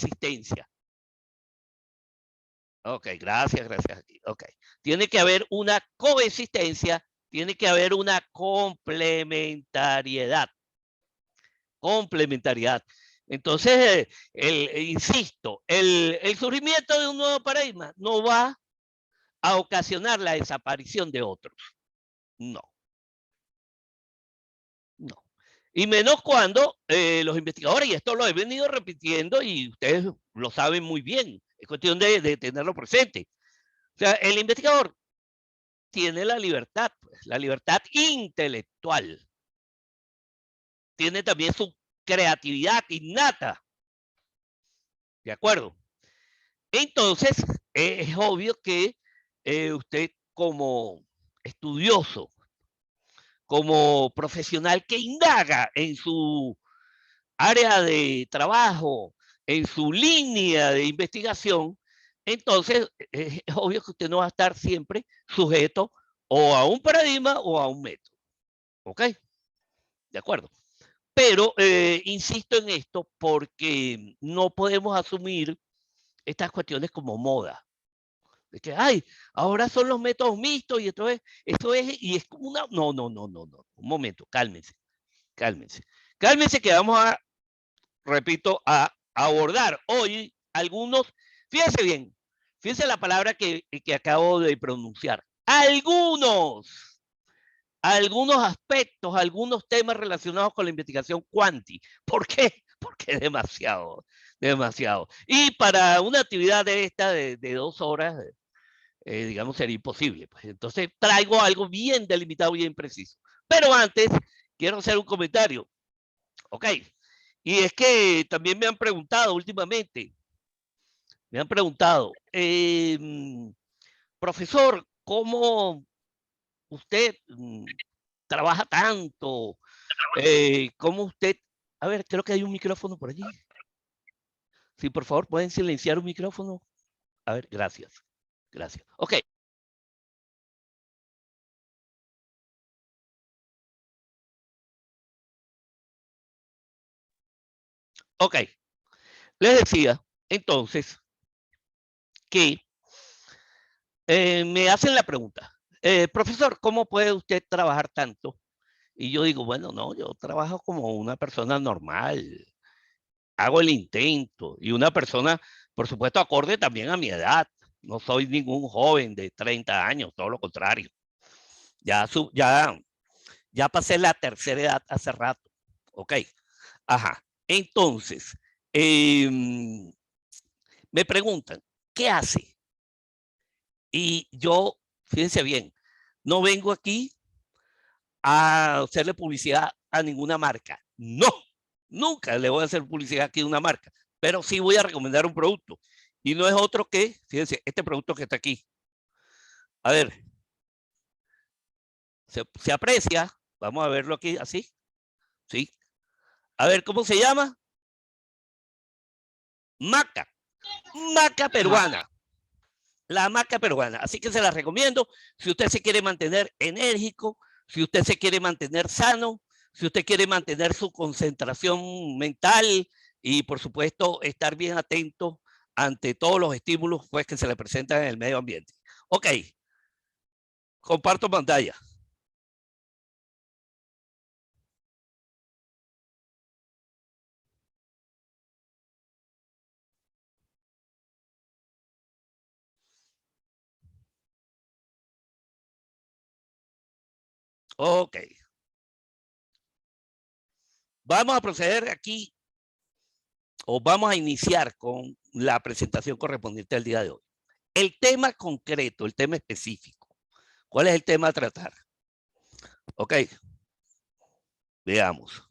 coexistencia. Ok, gracias. Ok. Tiene que haber una coexistencia, tiene que haber una complementariedad. Complementariedad. Entonces, insisto, el surgimiento de un nuevo paradigma no va a ocasionar la desaparición de otros. No. No. Y menos cuando los investigadores, y esto lo he venido repitiendo y ustedes lo saben muy bien, es cuestión de tenerlo presente. O sea, el investigador tiene la libertad intelectual. Tiene también su creatividad innata. ¿De acuerdo? Entonces, es obvio que usted como estudioso, como profesional que indaga en su área de trabajo, en su línea de investigación, entonces es obvio que usted no va a estar siempre sujeto o a un paradigma o a un método. ¿Ok? De acuerdo. Pero insisto en esto porque no podemos asumir estas cuestiones como moda. De que, ay, ahora son los métodos mixtos y esto es, y es como una, no, un momento, cálmense, que vamos a, repito, a abordar hoy algunos, fíjense la palabra que acabo de pronunciar, algunos aspectos, algunos temas relacionados con la investigación cuanti. ¿Por qué? Porque es demasiado. Y para una actividad de esta de 2 horas, digamos, sería imposible. Pues. Entonces traigo algo bien delimitado, bien preciso. Pero antes, quiero hacer un comentario. Ok. Y es que también me han preguntado últimamente, profesor, ¿cómo usted trabaja tanto? ¿Cómo usted? A ver, creo que hay un micrófono por allí. Sí, por favor, ¿pueden silenciar un micrófono? A ver, gracias. Ok. Ok. Les decía, entonces, que me hacen la pregunta, profesor, ¿cómo puede usted trabajar tanto? Y yo digo, bueno, no, yo trabajo como una persona normal, hago el intento, y una persona, por supuesto, acorde también a mi edad. No soy ningún joven de 30 años, todo lo contrario. Ya pasé la tercera edad hace rato. Ok. Ajá. Entonces, me preguntan, ¿qué hace? Y yo, fíjense bien, no vengo aquí a hacerle publicidad a ninguna marca. No, nunca le voy a hacer publicidad aquí a una marca, pero sí voy a recomendar un producto. Y no es otro que, fíjense, este producto que está aquí. A ver, se aprecia. Vamos a verlo aquí, así. Sí. A ver, ¿cómo se llama? Maca. Maca peruana. La maca peruana. Así que se la recomiendo si usted se quiere mantener enérgico, si usted se quiere mantener sano, si usted quiere mantener su concentración mental y, por supuesto, estar bien atento ante todos los estímulos pues, que se le presentan en el medio ambiente. Ok, comparto pantalla. Ok. Vamos a proceder aquí, o vamos a iniciar con la presentación correspondiente al día de hoy. El tema concreto, el tema específico. ¿Cuál es el tema a tratar? Ok, veamos.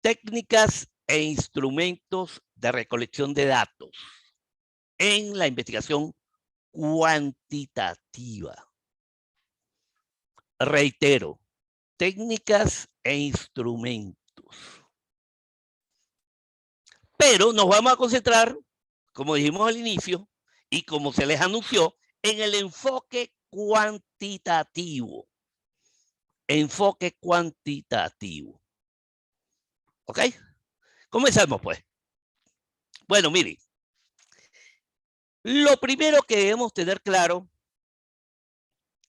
Técnicas e instrumentos de recolección de datos en la investigación cuantitativa. Reitero, técnicas e instrumentos. Pero nos vamos a concentrar, como dijimos al inicio, y como se les anunció, en el enfoque cuantitativo. Enfoque cuantitativo. ¿Ok? Comencemos pues. Bueno, mire, lo primero que debemos tener claro,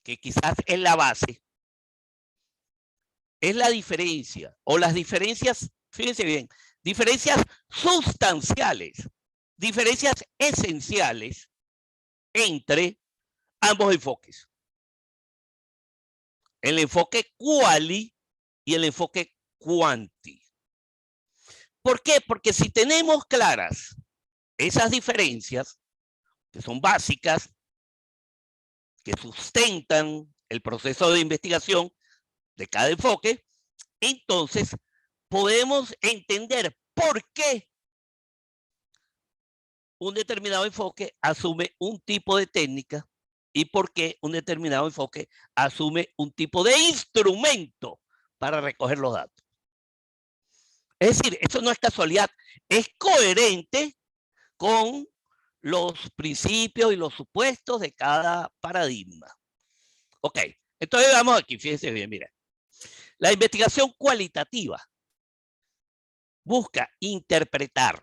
que quizás es la base, es la diferencia, o las diferencias, fíjense bien, diferencias sustanciales, diferencias esenciales entre ambos enfoques. El enfoque quali y el enfoque quanti. ¿Por qué? Porque si tenemos claras esas diferencias, que son básicas, que sustentan el proceso de investigación de cada enfoque, entonces podemos entender por qué un determinado enfoque asume un tipo de técnica y por qué un determinado enfoque asume un tipo de instrumento para recoger los datos. Es decir, eso no es casualidad, es coherente con los principios y los supuestos de cada paradigma. Ok, entonces vamos aquí, fíjense bien, mira. La investigación cualitativa busca interpretar,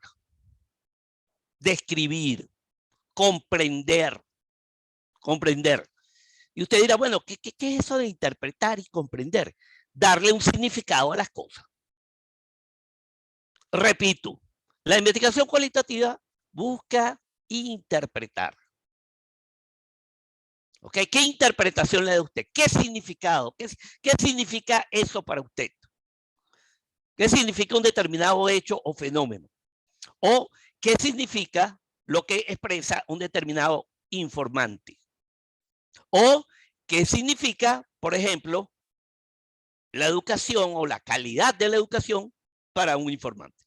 describir, comprender. Y usted dirá, bueno, ¿qué es eso de interpretar y comprender? Darle un significado a las cosas. Repito, la investigación cualitativa busca interpretar. ¿Ok? ¿Qué interpretación le da usted? ¿Qué significado? ¿Qué significa eso para usted? ¿Qué significa un determinado hecho o fenómeno? ¿O qué significa lo que expresa un determinado informante? ¿O qué significa, por ejemplo, la educación o la calidad de la educación para un informante?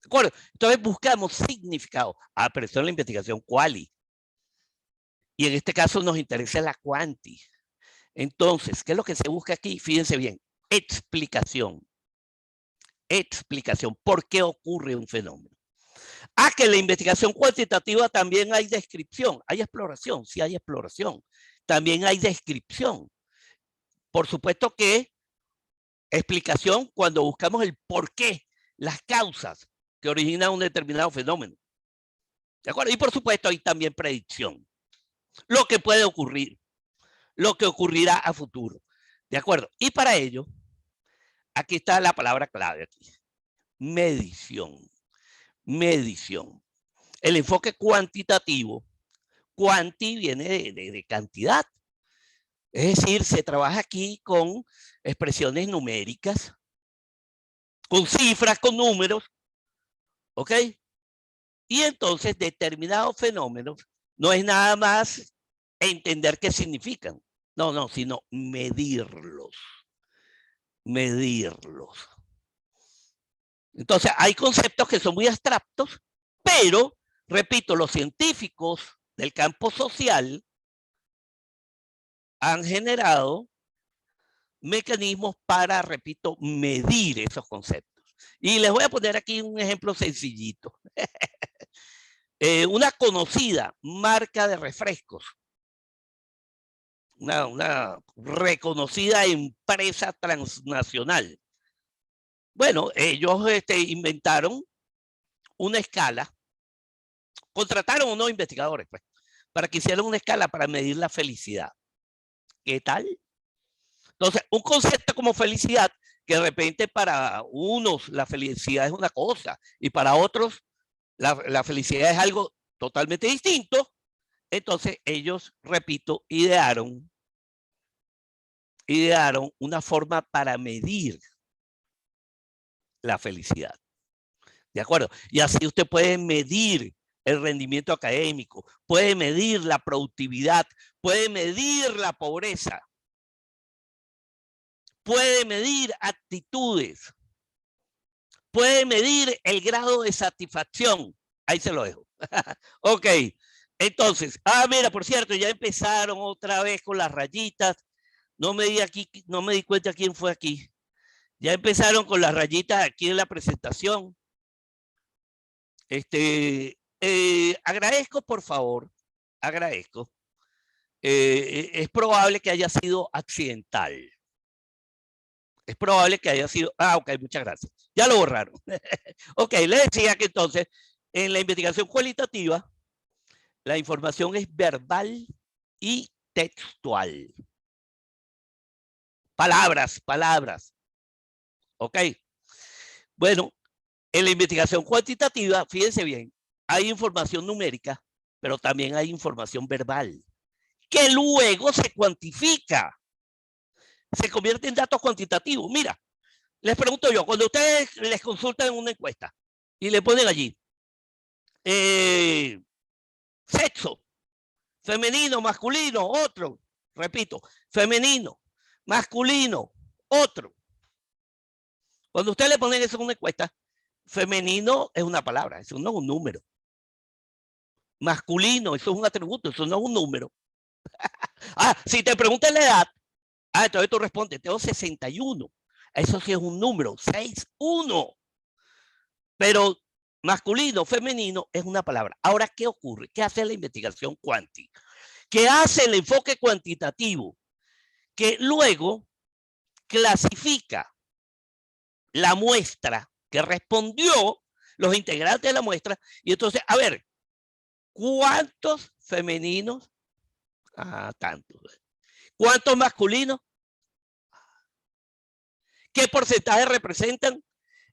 ¿De acuerdo? Entonces buscamos significado. Ah, pero eso es la investigación quali. Y en este caso nos interesa la quanti. Entonces, ¿qué es lo que se busca aquí? Fíjense bien, explicación. Explicación. ¿Por qué ocurre un fenómeno? Ah, que en la investigación cuantitativa también hay descripción, hay exploración, sí hay exploración. También hay descripción. Por supuesto que explicación cuando buscamos el por qué, las causas que originan un determinado fenómeno. ¿De acuerdo? Y por supuesto hay también predicción. Lo que puede ocurrir, lo que ocurrirá a futuro. ¿De acuerdo? Y para ello, aquí está la palabra clave aquí. Medición. Medición. El enfoque cuantitativo, quanti viene de cantidad. Es decir, se trabaja aquí con expresiones numéricas, con cifras, con números, ¿ok? Y entonces determinados fenómenos no es nada más entender qué significan, no, sino medirlos. Medirlos. Entonces, hay conceptos que son muy abstractos, pero, repito, los científicos del campo social han generado mecanismos para, repito, medir esos conceptos. Y les voy a poner aquí un ejemplo sencillito. Una conocida marca de refrescos, una reconocida empresa transnacional. Bueno, ellos inventaron una escala, contrataron unos investigadores pues, para que hicieran una escala para medir la felicidad. ¿Qué tal? Entonces, un concepto como felicidad, que de repente para unos la felicidad es una cosa y para otros la felicidad es algo totalmente distinto. Entonces, ellos, repito, idearon una forma para medir la felicidad. ¿De acuerdo? Y así usted puede medir el rendimiento académico, puede medir la productividad, puede medir la pobreza, puede medir actitudes, puede medir el grado de satisfacción. Ahí se lo dejo. Ok, entonces, mira, por cierto, ya empezaron otra vez con las rayitas. No me di cuenta quién fue aquí. Ya empezaron con las rayitas aquí en la presentación. Agradezco, por favor, agradezco. Es probable que haya sido accidental. Es probable que haya sido... ok, muchas gracias. Ya lo borraron. Ok, les decía que entonces En la investigación cualitativa, la información es verbal y textual. Palabras, palabras. ¿Ok? Bueno, en la investigación cuantitativa, fíjense bien, hay información numérica, pero también hay información verbal, que luego se cuantifica, se convierte en datos cuantitativos. Mira, les pregunto yo, cuando ustedes les consultan en una encuesta y le ponen allí, sexo, femenino, masculino, otro, repito, femenino, masculino, otro. Cuando ustedes le ponen eso en una encuesta, femenino es una palabra, eso no es un número. Masculino, eso es un atributo, eso no es un número. Si te preguntan la edad, entonces tú respondes, tengo 61. Eso sí es un número, 61. Pero masculino, femenino es una palabra. Ahora, ¿qué ocurre? ¿Qué hace la investigación cuántica? ¿Qué hace el enfoque cuantitativo? Que luego clasifica la muestra que respondió, los integrantes de la muestra, y entonces, a ver, ¿cuántos femeninos? Tantos. ¿Cuántos masculinos? ¿Qué porcentaje representan?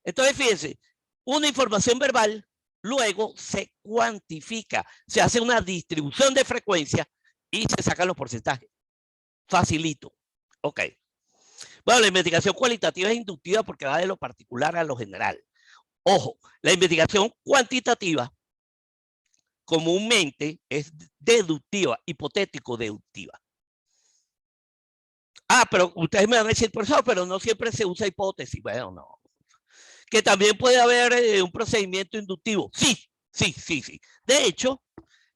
Entonces, fíjense, una información verbal luego se cuantifica, se hace una distribución de frecuencia y se sacan los porcentajes. Facilito. Ok. Bueno, la investigación cualitativa es inductiva porque va de lo particular a lo general. Ojo, la investigación cuantitativa comúnmente es deductiva, hipotético-deductiva. Pero ustedes me van a decir, profesor, pero no siempre se usa hipótesis. Bueno, no. Que también puede haber un procedimiento inductivo. Sí, sí, sí, sí. De hecho,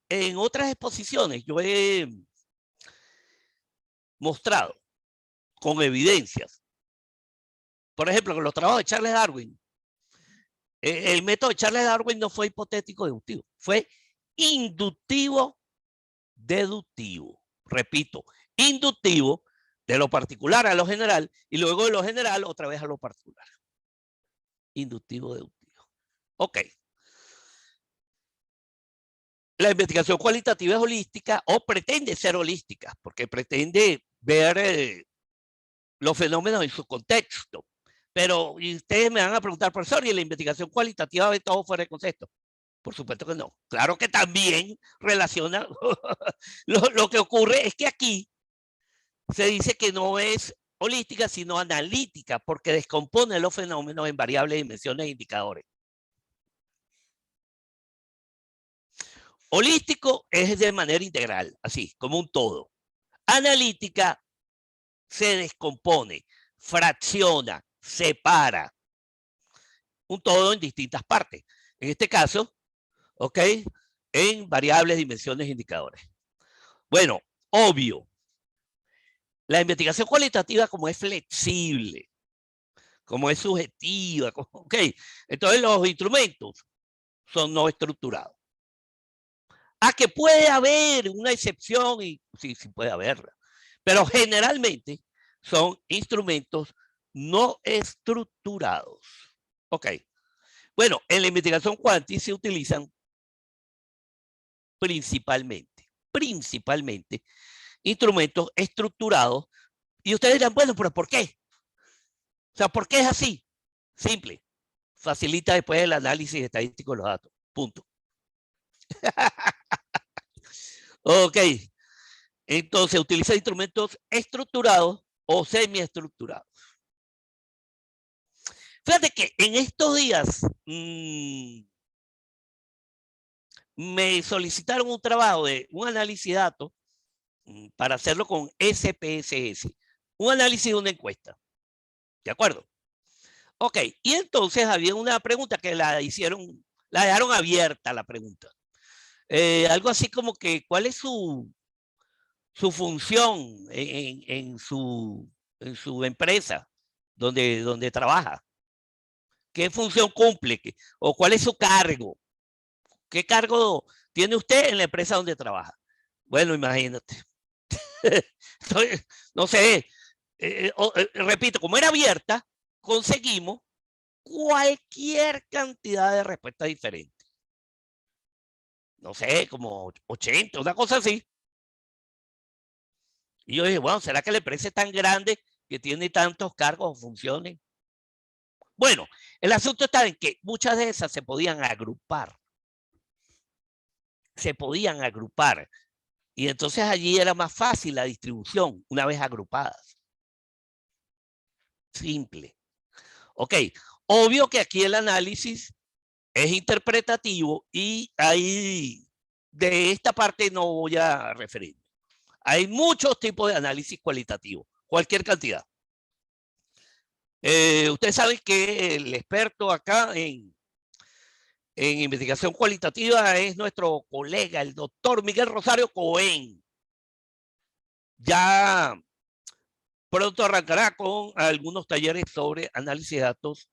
en otras exposiciones yo he mostrado con evidencias, por ejemplo, con los trabajos de Charles Darwin, el método de Charles Darwin no fue hipotético deductivo, fue inductivo deductivo. Repito, inductivo de lo particular a lo general y luego de lo general otra vez a lo particular. Inductivo deductivo. Ok. La investigación cualitativa es holística o pretende ser holística porque pretende ver los fenómenos en su contexto. Pero y ustedes me van a preguntar, profesor, ¿y la investigación cualitativa ve todo fuera de contexto? Por supuesto que no. Claro que también relaciona. Lo que ocurre es que aquí se dice que no es holística, sino analítica, porque descompone los fenómenos en variables, dimensiones e indicadores. Holístico es de manera integral, así, como un todo. Analítica se descompone, fracciona, separa un todo en distintas partes. En este caso, ¿ok? En variables, dimensiones, indicadores. Bueno, obvio. La investigación cualitativa, como es flexible, como es subjetiva, ¿ok? Entonces los instrumentos son no estructurados. Que puede haber una excepción, y sí, sí puede haberla, pero generalmente son instrumentos no estructurados. Ok. Bueno, en la investigación cuántica se utilizan principalmente instrumentos estructurados. Y ustedes dirán, bueno, pero ¿por qué? O sea, ¿por qué es así? Simple. Facilita después el análisis estadístico de los datos. Punto. Ok. Entonces, utiliza instrumentos estructurados o semiestructurados. Fíjate que en estos días me solicitaron un trabajo de un análisis de datos para hacerlo con SPSS. Un análisis de una encuesta. ¿De acuerdo? Ok. Y entonces había una pregunta que la dejaron abierta la pregunta. Algo así como que, ¿cuál es su función en su empresa donde trabaja? ¿Qué función cumple? ¿O cuál es su cargo? ¿Qué cargo tiene usted en la empresa donde trabaja? Bueno, imagínate. No sé, repito, como era abierta, conseguimos cualquier cantidad de respuestas diferentes. no sé, como 80, una cosa así. Y yo dije, bueno, ¿será que la empresa es tan grande que tiene tantos cargos o funciones? Bueno, el asunto está en que muchas de esas se podían agrupar. Se podían agrupar. Y entonces allí era más fácil la distribución una vez agrupadas. Simple. Ok, obvio que aquí el análisis es interpretativo y ahí de esta parte no voy a referir. Hay muchos tipos de análisis cualitativo, cualquier cantidad. Ustedes saben que el experto acá en investigación cualitativa es nuestro colega, el doctor Miguel Rosario Cohen. Ya pronto arrancará con algunos talleres sobre análisis de datos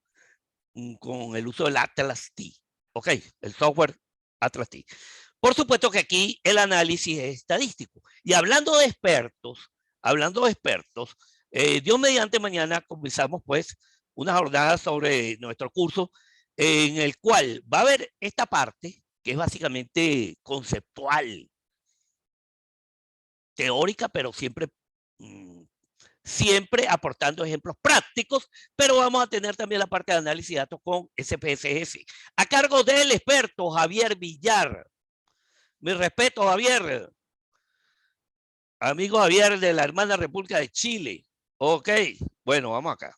con el uso del Atlas T. Ok, el software Atlas T. Por supuesto que aquí el análisis es estadístico. Y hablando de expertos, Dios mediante mañana comenzamos pues una jornada sobre nuestro curso en el cual va a haber esta parte que es básicamente conceptual, teórica, pero siempre aportando ejemplos prácticos, pero vamos a tener también la parte de análisis de datos con SPSS, a cargo del experto Javier Villar. Mi respeto, Javier. Amigo Javier de la hermana República de Chile. Ok, bueno, vamos acá.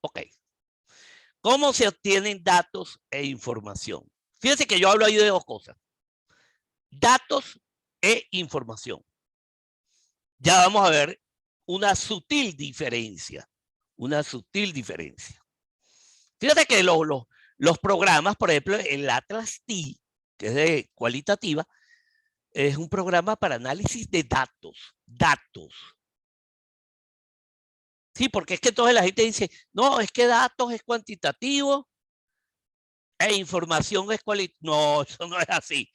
Ok. ¿Cómo se obtienen datos e información? Fíjense que yo hablo ahí de dos cosas. Datos e información. Ya vamos a ver una sutil diferencia. Una sutil diferencia. Fíjate que los programas, por ejemplo, el Atlas T, que es de cualitativa, es un programa para análisis de datos. Datos. Sí, porque es que entonces la gente dice, no, es que datos es cuantitativo e información es cualitativa. No, eso no es así.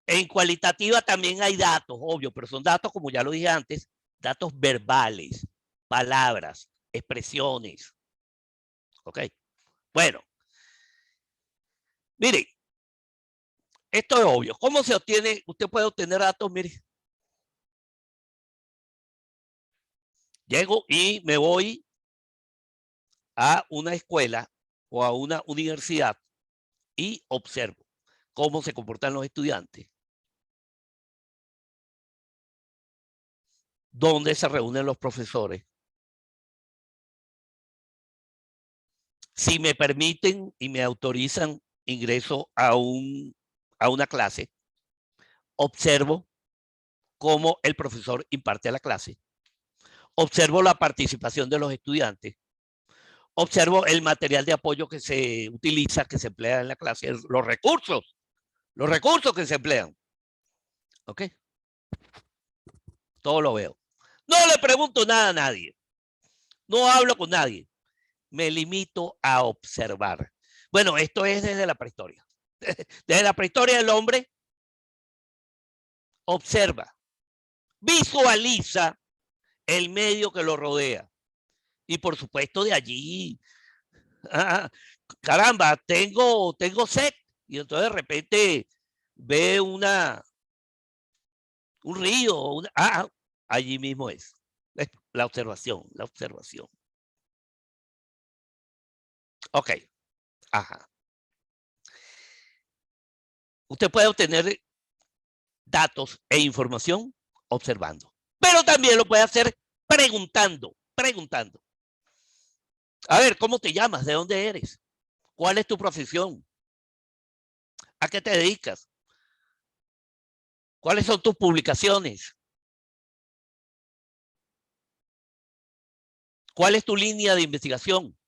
En cualitativa también hay datos, obvio, pero son datos, como ya lo dije antes, datos verbales, palabras, expresiones. ¿Ok? Bueno, mire, esto es obvio. ¿Cómo se obtiene? Usted puede obtener datos, mire. Llego y me voy a una escuela o a una universidad y observo cómo se comportan los estudiantes, dónde se reúnen los profesores. Si me permiten y me autorizan ingreso a una clase, observo cómo el profesor imparte la clase, observo la participación de los estudiantes, observo el material de apoyo que se utiliza, que se emplea en la clase, los recursos que se emplean. ¿Ok? Todo lo veo. No le pregunto nada a nadie, no hablo con nadie, me limito a observar. Bueno, esto es desde la prehistoria. Desde la prehistoria el hombre observa, visualiza el medio que lo rodea. Y por supuesto de allí, ah, caramba, tengo sed. Y entonces de repente ve un río, allí mismo es. La observación, la observación. Ok, ajá. Usted puede obtener datos e información observando, pero también lo puede hacer preguntando. A ver, ¿cómo te llamas? ¿De dónde eres? ¿Cuál es tu profesión? ¿A qué te dedicas? ¿Cuáles son tus publicaciones? ¿Cuál es tu línea de investigación?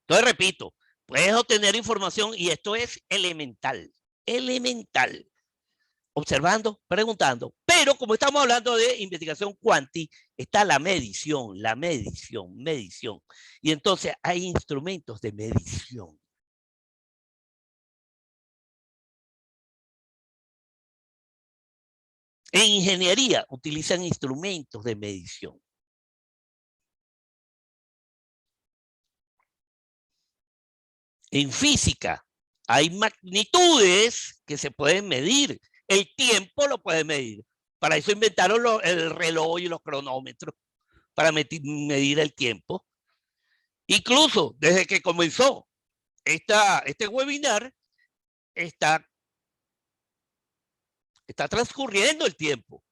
Entonces, repito, puedes obtener información y esto es elemental, elemental, observando, preguntando. Pero como estamos hablando de investigación cuanti, está medición. Y entonces hay instrumentos de medición. En ingeniería utilizan instrumentos de medición. En física hay magnitudes que se pueden medir. El tiempo lo pueden medir. Para eso inventaron el reloj y los cronómetros, para medir el tiempo. Incluso desde que comenzó este webinar, está transcurriendo el tiempo.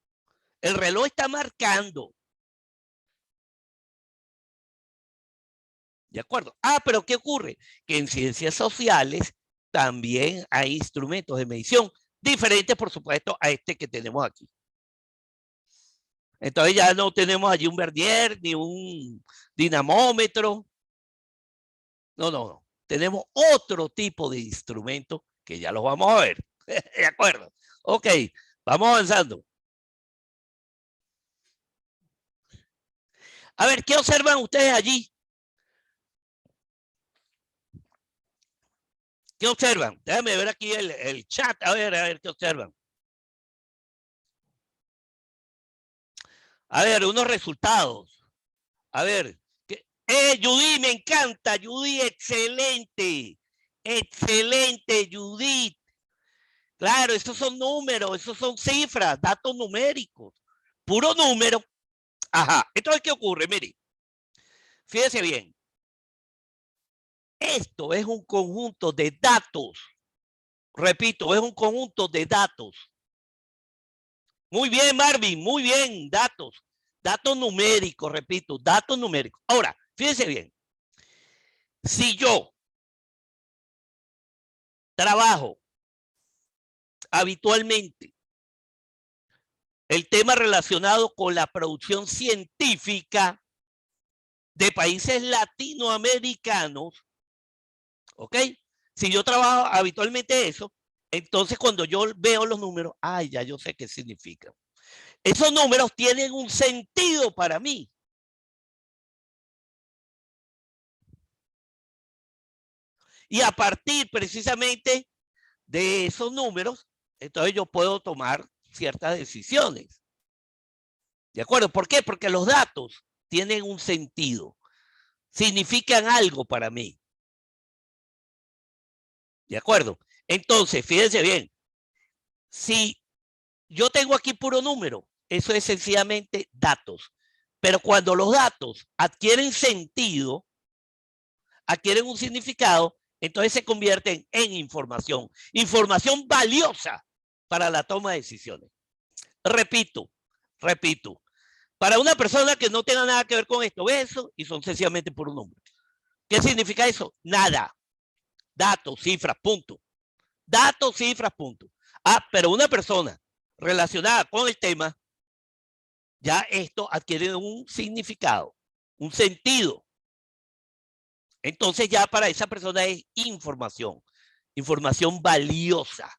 El reloj está marcando. ¿De acuerdo? Pero ¿qué ocurre? Que en ciencias sociales también hay instrumentos de medición diferentes, por supuesto, a este que tenemos aquí. Entonces ya no tenemos allí un vernier ni un dinamómetro. No, no, no. Tenemos otro tipo de instrumento que ya los vamos a ver. ¿De acuerdo? Ok, vamos avanzando. A ver, ¿qué observan ustedes allí? ¿Qué observan? Déjame ver aquí el chat, a ver qué observan. A ver, unos resultados. A ver. Judy, me encanta. Judy, excelente. Excelente, Judith. Claro, esos son números, esos son cifras, datos numéricos. Puro número. Ajá. Entonces, ¿qué ocurre? Mire, fíjese bien. Esto es un conjunto de datos. Repito, es un conjunto de datos. Muy bien, Marvin, muy bien, datos. Datos numéricos, repito, datos numéricos. Ahora, fíjense bien. Si yo trabajo habitualmente el tema relacionado con la producción científica de países latinoamericanos, ¿ok? Si yo trabajo habitualmente eso, entonces cuando yo veo los números, ya yo sé qué significa. Esos números tienen un sentido para mí. Y a partir precisamente de esos números, entonces yo puedo tomar ciertas decisiones. ¿De acuerdo? ¿Por qué? Porque los datos tienen un sentido, significan algo para mí. ¿De acuerdo? Entonces, fíjense bien, si yo tengo aquí puro número, eso es sencillamente datos. Pero cuando los datos adquieren sentido, adquieren un significado, entonces se convierten en información. Información valiosa para la toma de decisiones. Repito, repito. Para una persona que no tenga nada que ver con esto, ve eso y son sencillamente por un nombre. ¿Qué significa eso? Nada. Datos, cifras, punto. Datos, cifras, punto. Pero una persona relacionada con el tema, ya esto adquiere un significado, un sentido. Entonces ya para esa persona es información, información valiosa.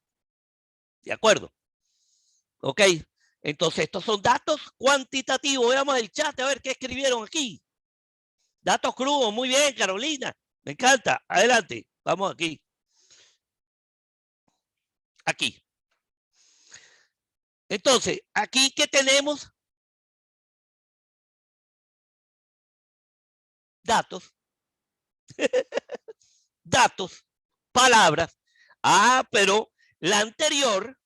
¿De acuerdo? Ok. Entonces estos son datos cuantitativos. Veamos el chat a ver qué escribieron aquí. Datos crudos, muy bien, Carolina. Me encanta. Adelante. Vamos aquí. Aquí. Entonces, aquí que tenemos datos, datos, palabras. Pero la anterior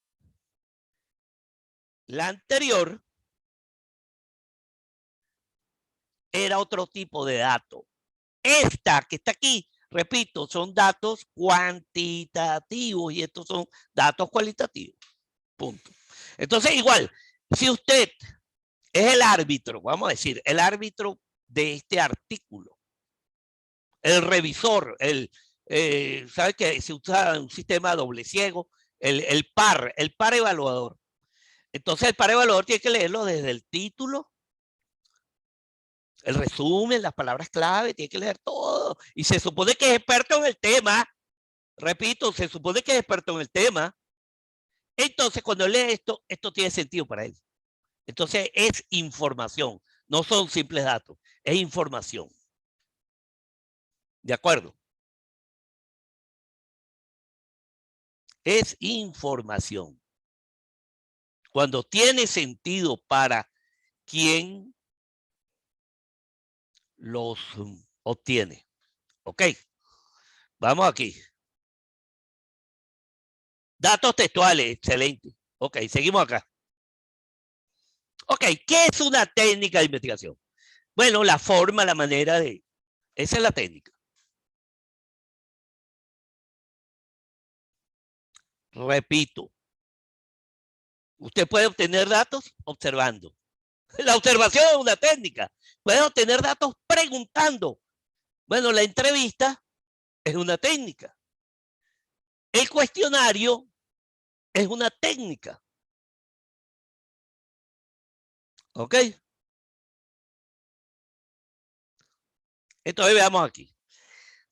era otro tipo de dato. Esta que está aquí, repito, son datos cuantitativos y estos son datos cualitativos. Punto. Entonces, igual, si usted es el árbitro, vamos a decir, el árbitro de este artículo, el revisor, ¿sabe que se usa un sistema doble ciego? El par evaluador. Entonces, el par evaluador tiene que leerlo desde el título, el resumen, las palabras clave, tiene que leer todo. Y se supone que es experto en el tema. Repito, se supone que es experto en el tema. Entonces, cuando lee esto tiene sentido para él. Entonces, es información. No son simples datos, es información. ¿De acuerdo? Es información. Cuando tiene sentido para quien los obtiene. ¿Ok? Vamos aquí. Datos textuales, excelente. Ok, seguimos acá. Ok, ¿qué es una técnica de investigación? Bueno, la forma, la manera de... Esa es la técnica. Repito, usted puede obtener datos observando. La observación es una técnica. Puede obtener datos preguntando. Bueno, la entrevista es una técnica. El cuestionario es una técnica. ¿Ok? Entonces veamos aquí.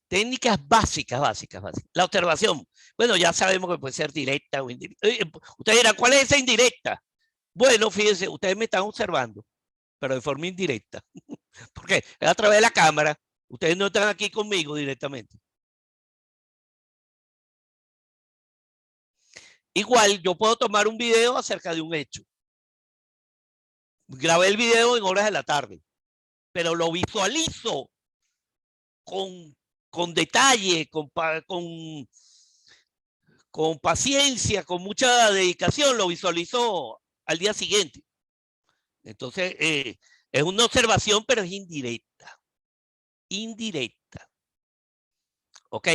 Técnicas básicas. La observación. Bueno, ya sabemos que puede ser directa o indirecta. Ustedes dirán, ¿cuál es esa indirecta? Bueno, fíjense, ustedes me están observando, pero de forma indirecta. Porque es a través de la cámara. Ustedes no están aquí conmigo directamente. Igual, yo puedo tomar un video acerca de un hecho. Grabé el video en horas de la tarde, pero lo visualizo con detalle, con paciencia, con mucha dedicación, lo visualizo al día siguiente. Entonces, es una observación, pero es indirecta. Indirecta. ¿Ok?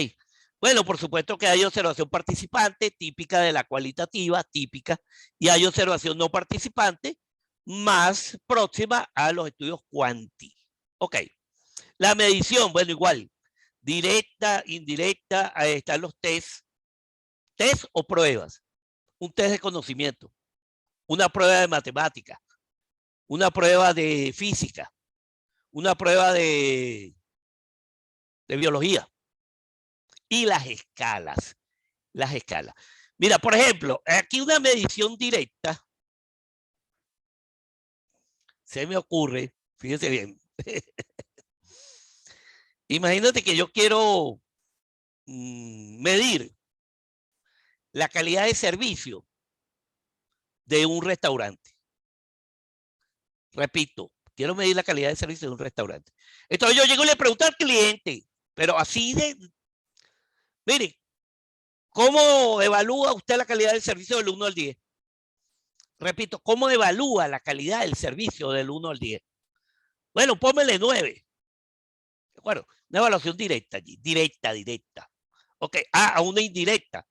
Bueno, por supuesto que hay observación participante, típica de la cualitativa, típica, y hay observación no participante, más próxima a los estudios cuanti. Ok. La medición, bueno, igual, directa, indirecta, ahí están los test. Test o pruebas. Un test de conocimiento, una prueba de matemática, una prueba de física, una prueba de biología. Y las escalas. Las escalas. Mira, por ejemplo, aquí una medición directa. Se me ocurre, fíjense bien. Imagínate que yo quiero medir la calidad de servicio de un restaurante. Repito, quiero medir la calidad de servicio de un restaurante. Entonces yo llego y le pregunto al cliente, pero así de, mire, ¿cómo evalúa usted la calidad del servicio del 1 al 10? Repito, ¿cómo evalúa la calidad del servicio del 1 al 10? Bueno, póngale 9. ¿De acuerdo? Una evaluación directa allí, directa. Ok, a una indirecta.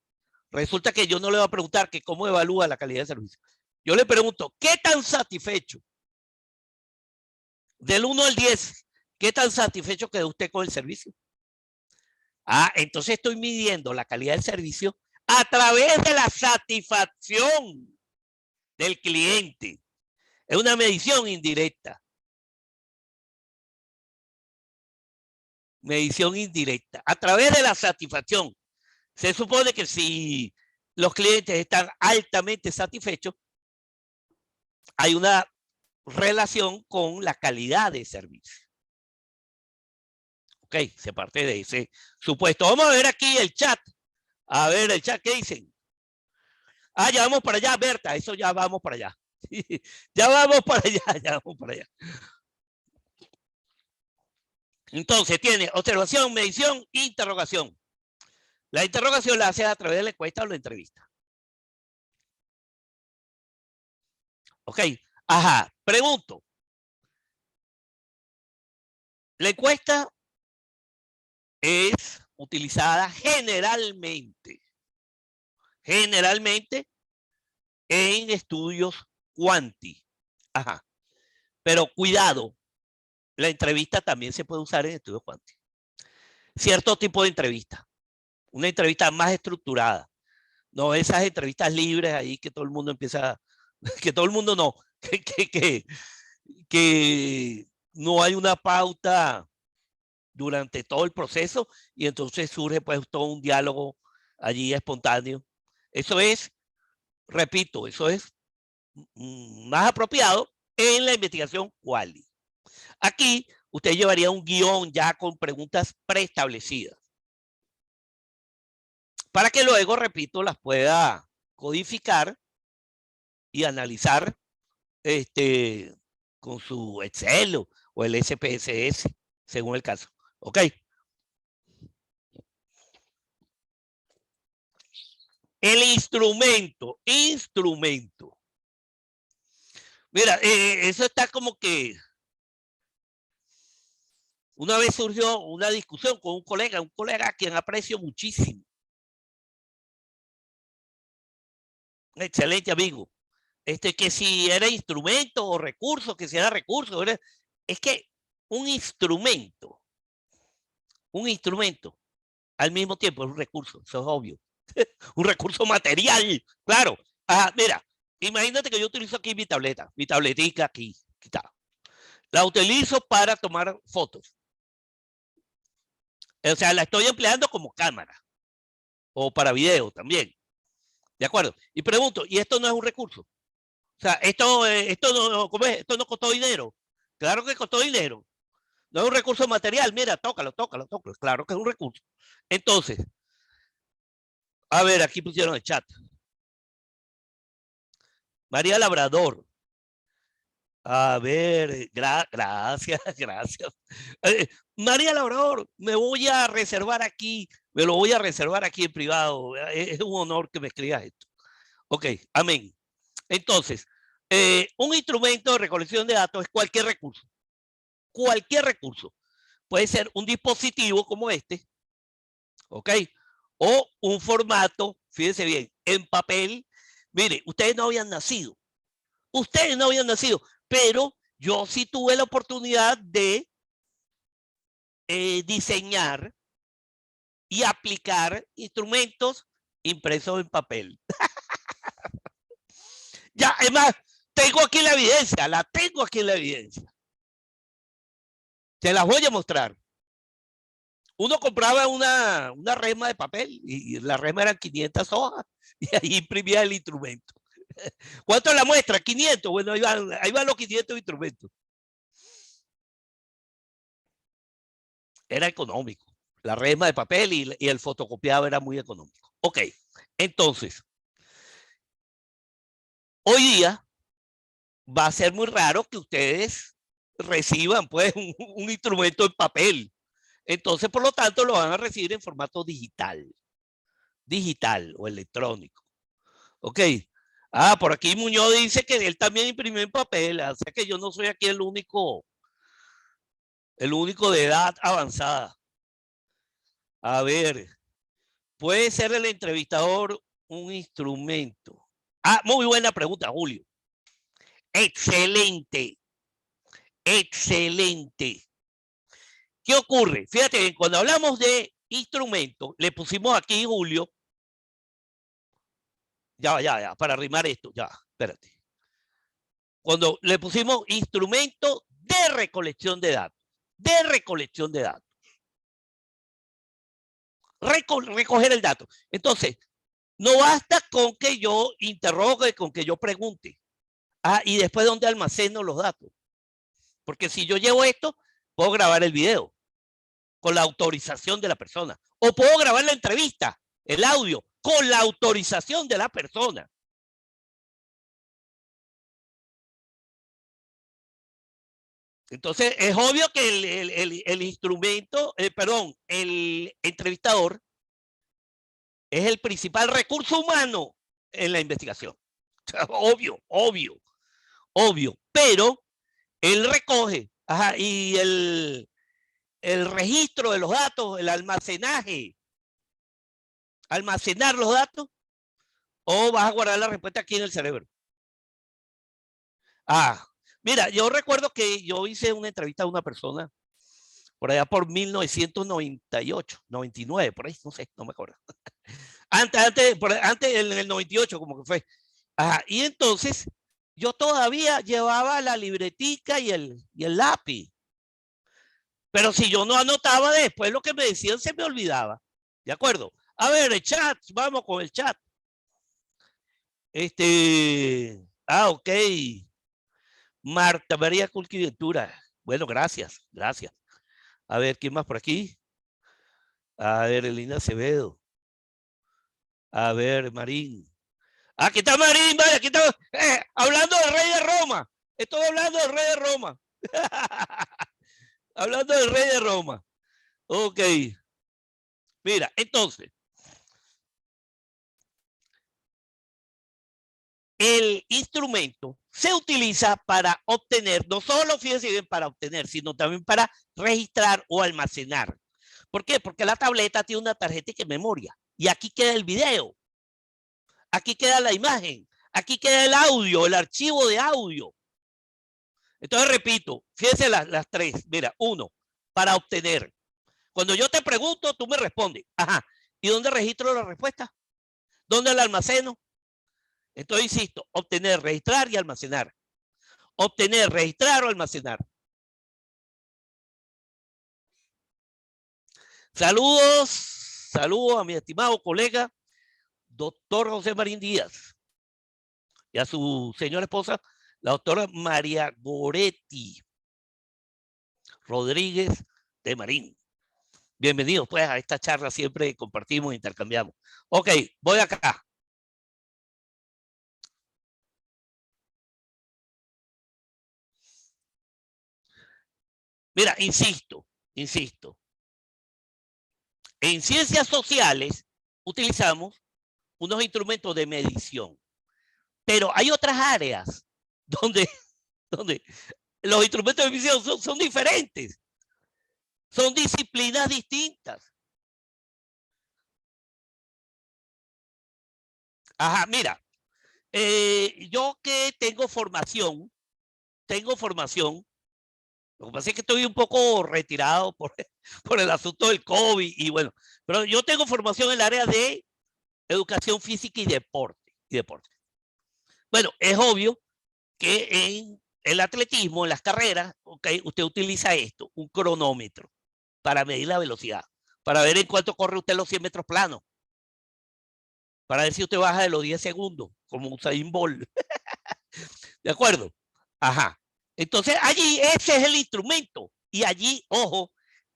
Resulta que yo no le voy a preguntar que cómo evalúa la calidad del servicio. Yo le pregunto, ¿qué tan satisfecho? Del 1 al 10, ¿qué tan satisfecho quedó usted con el servicio? Ah, entonces estoy midiendo la calidad del servicio a través de la satisfacción del cliente. Es una medición indirecta. Medición indirecta. A través de la satisfacción. Se supone que si los clientes están altamente satisfechos, hay una relación con la calidad de servicio. Ok, se parte de ese supuesto. Vamos a ver aquí el chat. A ver el chat, ¿qué dicen? Ah, ya vamos para allá, Berta, eso ya vamos para allá. Ya vamos para allá, ya vamos para allá. Entonces tiene observación, medición, interrogación. La interrogación la hace a través de la encuesta o la entrevista. Ok, ajá, pregunto. La encuesta es utilizada generalmente en estudios cuanti. Ajá. Pero cuidado, la entrevista también se puede usar en estudios cuanti. Cierto tipo de entrevista. Una entrevista más estructurada. No esas entrevistas libres ahí que todo el mundo empieza, que todo el mundo no, que no hay una pauta durante todo el proceso y entonces surge pues todo un diálogo allí espontáneo. Eso es, repito, eso es más apropiado en la investigación quali. Aquí usted llevaría un guión ya con preguntas preestablecidas para que luego, repito, las pueda codificar y analizar con su Excel o el SPSS, según el caso. ¿Ok? El instrumento. Mira, eso está como que una vez surgió una discusión con un colega a quien aprecio muchísimo. Un excelente amigo. Que si era instrumento o recurso, que si era recurso. Es que un instrumento al mismo tiempo es un recurso, eso es obvio. Un recurso material, claro. Mira, imagínate que yo utilizo aquí mi tabletica aquí está. La utilizo para tomar fotos. O sea, la estoy empleando como cámara o para video también. ¿De acuerdo? Y pregunto, ¿y esto no es un recurso? O sea, esto no costó dinero. Claro que costó dinero. No es un recurso material. Mira, tócalo. Claro que es un recurso. Entonces, a ver, aquí pusieron el chat. María Labrador. A ver, gracias. María Labrador, me lo voy a reservar aquí en privado. Es un honor que me escribas esto. Ok, amén. Entonces, un instrumento de recolección de datos es cualquier recurso. Cualquier recurso. Puede ser un dispositivo como este, ¿ok? O un formato, fíjense bien, en papel. Mire, ustedes no habían nacido, pero yo sí tuve la oportunidad de diseñar y aplicar instrumentos impresos en papel. Ya, además, tengo aquí la evidencia. Te las voy a mostrar. Uno compraba una resma de papel y la resma eran 500 hojas y ahí imprimía el instrumento. ¿Cuánto es la muestra? 500. Bueno, ahí van los 500 instrumentos. Era económico. La resma de papel y el fotocopiado era muy económico. Ok, entonces, hoy día va a ser muy raro que ustedes reciban pues un instrumento en papel. Entonces, por lo tanto, lo van a recibir en formato digital o electrónico. Ok. Por aquí Muñoz dice que él también imprimió en papel, o sea que yo no soy aquí el único de edad avanzada. A ver, ¿puede ser el entrevistador un instrumento? Muy buena pregunta, Julio. Excelente. ¿Qué ocurre? Fíjate, cuando hablamos de instrumento, le pusimos aquí, Julio, ya, para arrimar esto, ya, espérate. Cuando le pusimos instrumento de recolección de datos, recoger el dato. Entonces, no basta con que yo interrogue, con que yo pregunte. Y después, ¿dónde almaceno los datos? Porque si yo llevo esto, puedo grabar el video con la autorización de la persona. O puedo grabar la entrevista, el audio, con la autorización de la persona. Entonces, es obvio que el instrumento, el entrevistador es el principal recurso humano en la investigación. Obvio. Pero él recoge, y el registro de los datos, el almacenar los datos, o vas a guardar la respuesta aquí en el cerebro. Mira, yo recuerdo que yo hice una entrevista a una persona por allá por 1998, 99, por ahí, no sé, no me acuerdo. Antes en el 98 como que fue. Y entonces yo todavía llevaba la libretica y el lápiz. Pero si yo no anotaba después lo que me decían, se me olvidaba. ¿De acuerdo? A ver, el chat, vamos con el chat. Ok. Marta María Culquiventura. Bueno, gracias. A ver, ¿quién más por aquí? A ver, Elina Acevedo. A ver, Marín. Aquí está Marín, vaya, aquí está. Hablando del rey de Roma. Estoy hablando del rey de Roma. Hablando del rey de Roma. Ok. Mira, entonces, el instrumento se utiliza para obtener, no solo, fíjense bien, para obtener, sino también para registrar o almacenar. ¿Por qué? Porque la tableta tiene una tarjeta de memoria y aquí queda el video, aquí queda la imagen, aquí queda el audio, el archivo de audio. Entonces repito, fíjense las tres. Mira, uno, para obtener. Cuando yo te pregunto, tú me respondes. Ajá. ¿Y dónde registro la respuesta? ¿Dónde la almaceno? Entonces, insisto, obtener, registrar y almacenar. Obtener, registrar o almacenar. Saludos, saludos a mi estimado colega, doctor José Marín Díaz, y a su señora esposa, la doctora María Goretti Rodríguez de Marín. Bienvenidos pues a esta charla, siempre compartimos, intercambiamos. Ok, voy acá. Mira, insisto. En ciencias sociales utilizamos unos instrumentos de medición, pero hay otras áreas donde los instrumentos de medición son diferentes. Son disciplinas distintas. Ajá, mira, yo que tengo formación, lo que pasa es que estoy un poco retirado por el asunto del COVID y bueno, pero yo tengo formación en el área de educación física y deporte. Bueno, es obvio que en el atletismo, en las carreras, okay, usted utiliza esto, un cronómetro, para medir la velocidad, para ver en cuánto corre usted los 100 metros planos, para ver si usted baja de los 10 segundos, como Usain Bolt. ¿De acuerdo? Ajá. Entonces, allí ese es el instrumento. Y allí, ojo,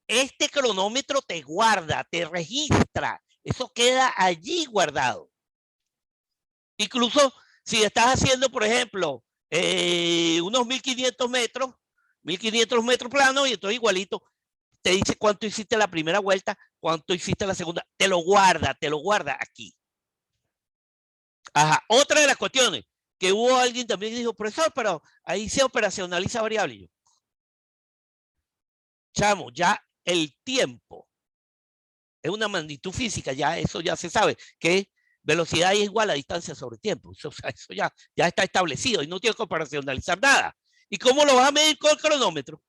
este cronómetro te guarda, te registra. Eso queda allí guardado. Incluso si estás haciendo, por ejemplo, unos 1500 metros planos, y entonces igualito te dice cuánto hiciste la primera vuelta, cuánto hiciste la segunda. Te lo guarda aquí. Ajá. Otra de las cuestiones que hubo alguien también que dijo, profesor, pero ahí se operacionaliza variable. Yo, chamo, ya el tiempo es una magnitud física, ya eso ya se sabe, que velocidad es igual a distancia sobre tiempo. Eso ya está establecido y no tiene que operacionalizar nada. ¿Y cómo lo vas a medir con el cronómetro?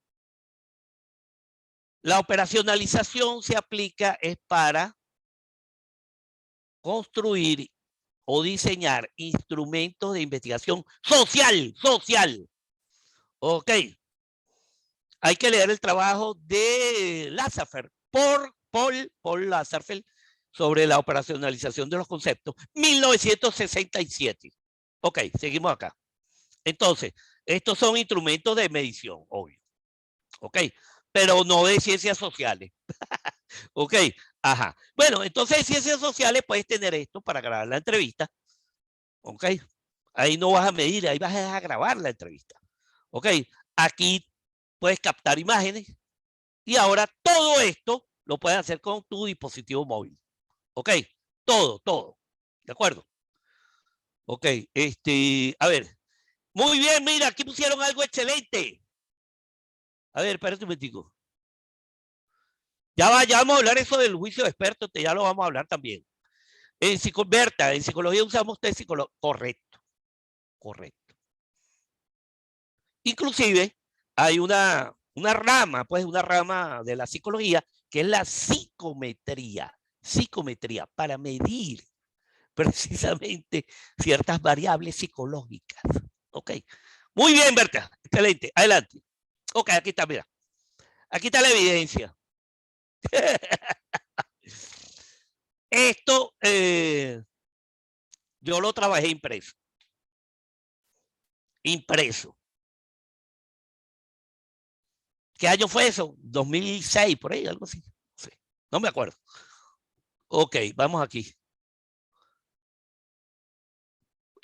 La operacionalización se aplica es para construir o diseñar instrumentos de investigación social. Ok. Hay que leer el trabajo de Lazarsfeld, Paul Lazarsfeld, sobre la operacionalización de los conceptos, 1967. Ok, seguimos acá. Entonces, estos son instrumentos de medición, obvio. Ok, pero no de ciencias sociales. Ok, ajá. Bueno, entonces en ciencias sociales puedes tener esto para grabar la entrevista. Ok, ahí no vas a medir, ahí vas a grabar la entrevista. Ok, aquí puedes captar imágenes y ahora todo esto lo puedes hacer con tu dispositivo móvil. Ok, todo. ¿De acuerdo? Ok, a ver. Muy bien, mira, aquí pusieron algo excelente. A ver, espérate un momentico. Ya vamos a hablar eso del juicio de expertos, ya lo vamos a hablar también. En psicología usamos test psicológico. Correcto. Inclusive hay una rama, pues una rama de la psicología que es la psicometría, para medir precisamente ciertas variables psicológicas. Ok. Muy bien, Berta. Excelente. Adelante. Ok, aquí está, mira. Aquí está la evidencia. Esto yo lo trabajé impreso. ¿Qué año fue eso? 2006, por ahí, algo así. Sí, no me acuerdo. Ok, vamos aquí.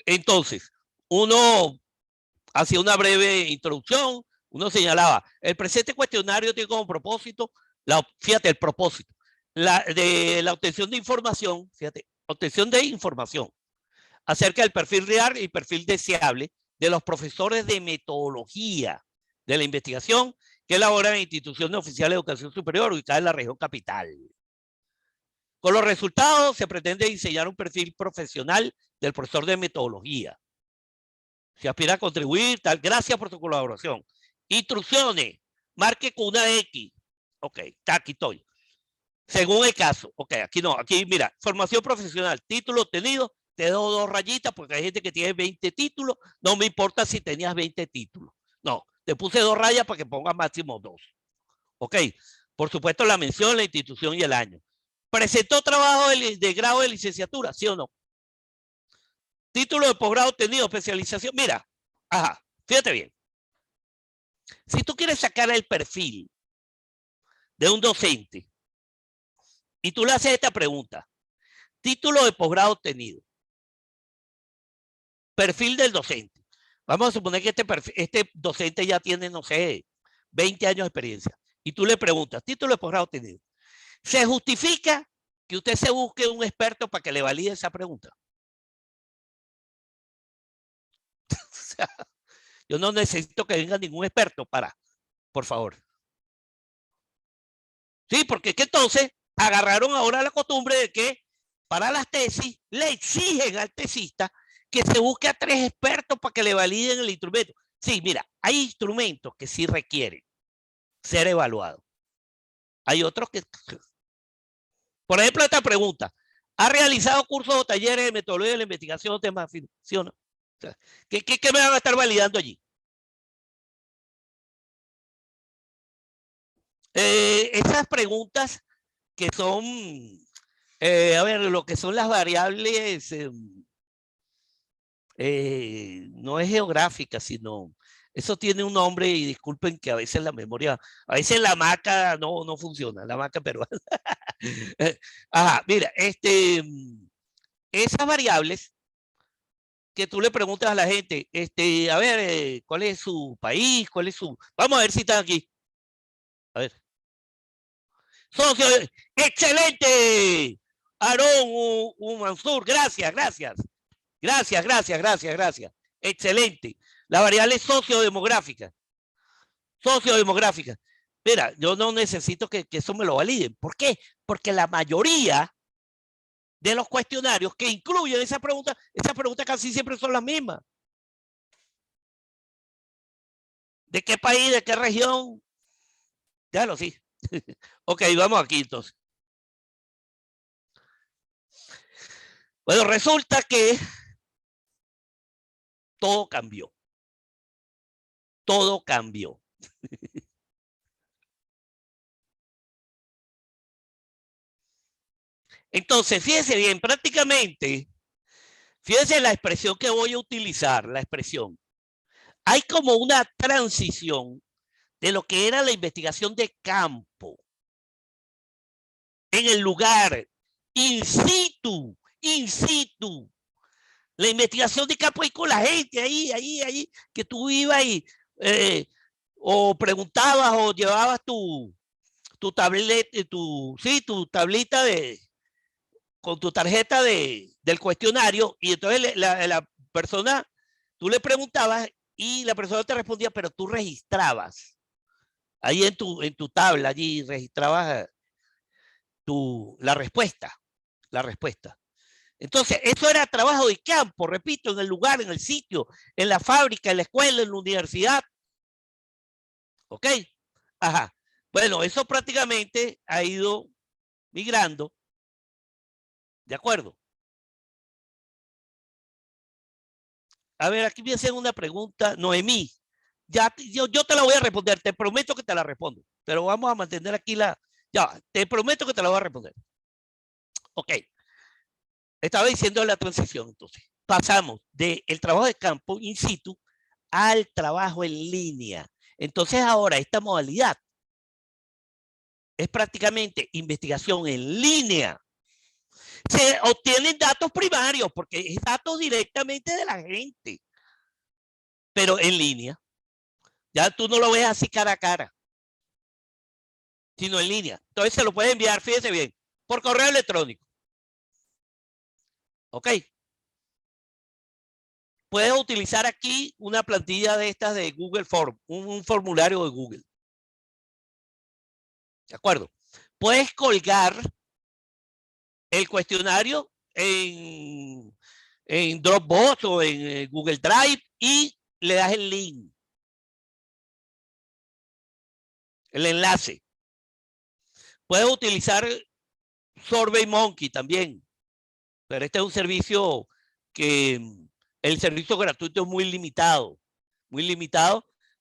Entonces, uno hacía una breve introducción, uno señalaba, el presente cuestionario tiene como propósito, fíjate, el propósito, de la obtención de información, fíjate, obtención de información acerca del perfil real y perfil deseable de los profesores de metodología de la investigación que elaboran en instituciones oficiales de educación superior ubicadas en la región capital. Con los resultados se pretende diseñar un perfil profesional del profesor de metodología. Se aspira a contribuir, tal. Gracias por tu colaboración. Instrucciones. Marque con una X. Ok, aquí estoy. Según el caso. Ok, aquí no. Aquí, mira, formación profesional, título obtenido, te doy 2 rayitas porque hay gente que tiene 20 títulos. No me importa si tenías 20 títulos. No, te puse 2 rayas para que pongas máximo 2. Ok, por supuesto la mención, la institución y el año. ¿Presentó trabajo de grado de licenciatura? ¿Sí o no? Título de posgrado obtenido, especialización. Mira, ajá, fíjate bien. Si tú quieres sacar el perfil de un docente y tú le haces esta pregunta, título de posgrado obtenido, perfil del docente. Vamos a suponer que este docente ya tiene, no sé, 20 años de experiencia. Y tú le preguntas, título de posgrado obtenido. ¿Se justifica que usted se busque un experto para que le valide esa pregunta? O sea, yo no necesito que venga ningún experto para, por favor. Sí, porque es que entonces agarraron ahora la costumbre de que para las tesis le exigen al tesista que se busque a 3 expertos para que le validen el instrumento. Sí, mira, hay instrumentos que sí requieren ser evaluados. Hay otros que, por ejemplo, esta pregunta, ¿ha realizado cursos o talleres de metodología de la investigación o temas afines? ¿Sí o no? O sea, ¿qué me van a estar validando allí? Esas preguntas que son, a ver, lo que son las variables, no es geográfica, sino, eso tiene un nombre y disculpen que a veces la memoria, a veces la maca no funciona, la maca peruana. Ajá, mira, esas variables que tú le preguntas a la gente, a ver, ¿cuál es su país? ¿Cuál es su...? Vamos a ver si están aquí. A ver. Socio, excelente. Aarón Mansur, gracias, gracias. Gracias, gracias, gracias, gracias. Excelente. La variable sociodemográfica. Sociodemográfica. Mira, yo no necesito que eso me lo validen. ¿Por qué? Porque la mayoría de los cuestionarios que incluyen esas preguntas casi siempre son las mismas. ¿De qué país? ¿De qué región? Ya lo sí. Ok, vamos aquí entonces. Bueno, resulta que todo cambió. Todo cambió. Entonces, fíjense bien, prácticamente, fíjense la expresión que voy a utilizar, la expresión. Hay como una transición de lo que era la investigación de campo, en el lugar, in situ, la investigación de campo ahí con la gente, ahí, que tú ibas y o preguntabas o llevabas tu tableta, tu tablita con tu tarjeta del cuestionario y entonces la persona, tú le preguntabas y la persona te respondía, pero tú registrabas. Ahí en tu tabla, allí registrabas la respuesta. La respuesta. Entonces, eso era trabajo de campo, repito, en el lugar, en el sitio, en la fábrica, en la escuela, en la universidad. ¿Ok? Ajá. Bueno, eso prácticamente ha ido migrando. ¿De acuerdo? A ver, aquí me hacen una pregunta, Noemí. Ya, yo te la voy a responder, te prometo que te la respondo, pero vamos a mantener aquí ya, te prometo que te la voy a responder. Ok, estaba diciendo la transición, entonces. Pasamos del trabajo de campo in situ al trabajo en línea. Entonces ahora esta modalidad es prácticamente investigación en línea. Se obtienen datos primarios porque es datos directamente de la gente, pero en línea. Ya tú no lo ves así cara a cara, sino en línea. Entonces se lo puede enviar, fíjese bien, por correo electrónico. ¿Ok? puedes utilizar aquí una plantilla de estas de Google Form, un formulario de Google. ¿De acuerdo? Puedes colgar el cuestionario en Dropbox o en Google Drive y le das el link, el enlace. Puedes utilizar SurveyMonkey también, pero este es un servicio que el servicio gratuito es muy limitado,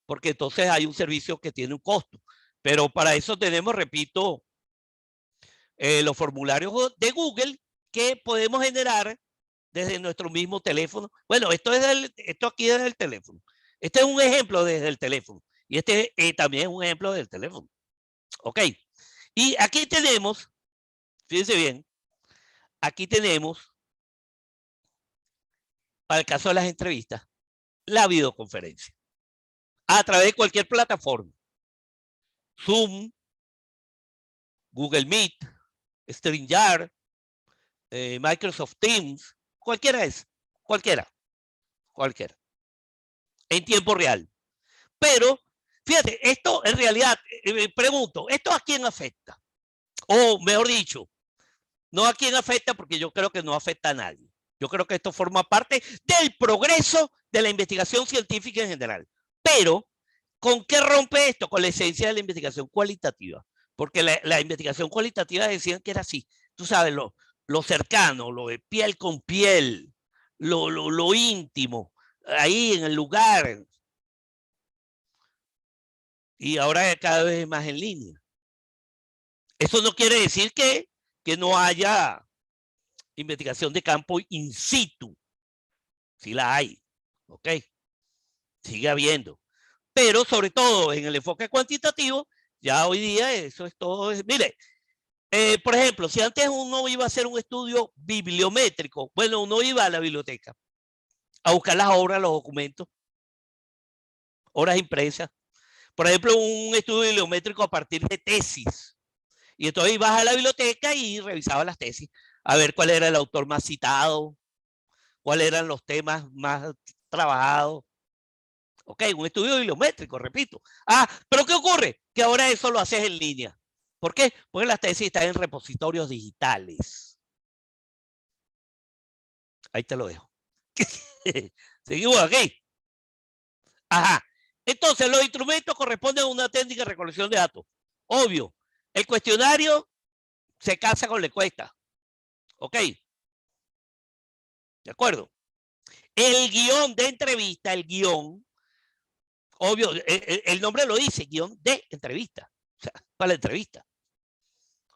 porque entonces hay un servicio que tiene un costo. Pero para eso tenemos, repito, los formularios de Google que podemos generar desde nuestro mismo teléfono. Bueno, esto aquí es el teléfono. Este es un ejemplo desde el teléfono. Y este también es un ejemplo del teléfono. Ok. Y aquí tenemos, fíjense bien, aquí tenemos, para el caso de las entrevistas, la videoconferencia. A través de cualquier plataforma. Zoom, Google Meet, StreamYard, Microsoft Teams, cualquiera es, cualquiera. En tiempo real. Pero, fíjate, esto en realidad, pregunto, ¿esto a quién afecta? O mejor dicho, no a quién afecta porque yo creo que no afecta a nadie. Yo creo que esto forma parte del progreso de la investigación científica en general. Pero, ¿con qué rompe esto? Con la esencia de la investigación cualitativa. Porque la investigación cualitativa decían que era así. Tú sabes, lo cercano, lo de piel con piel, lo íntimo, ahí en el lugar. Y ahora cada vez más en línea. Eso no quiere decir que no haya investigación de campo in situ. Sí la hay, ¿ok? Sigue habiendo. Pero sobre todo en el enfoque cuantitativo, ya hoy día eso es todo. Mire, por ejemplo, si antes uno iba a hacer un estudio bibliométrico, bueno, uno iba a la biblioteca a buscar las obras, los documentos, obras impresas. Por ejemplo, un estudio bibliométrico a partir de tesis. Y entonces ibas a la biblioteca y revisabas las tesis, a ver cuál era el autor más citado, cuáles eran los temas más trabajados. Ok, un estudio bibliométrico, repito. Ah, pero ¿qué ocurre? Que ahora eso lo haces en línea. ¿Por qué? Porque las tesis están en repositorios digitales. Ahí te lo dejo. Seguimos aquí. Ajá. Entonces, los instrumentos corresponden a una técnica de recolección de datos. Obvio. El cuestionario se casa con la encuesta. ¿Ok? ¿De acuerdo? El guión de entrevista, el guión, obvio, el nombre lo dice, guión de entrevista. O sea, para la entrevista.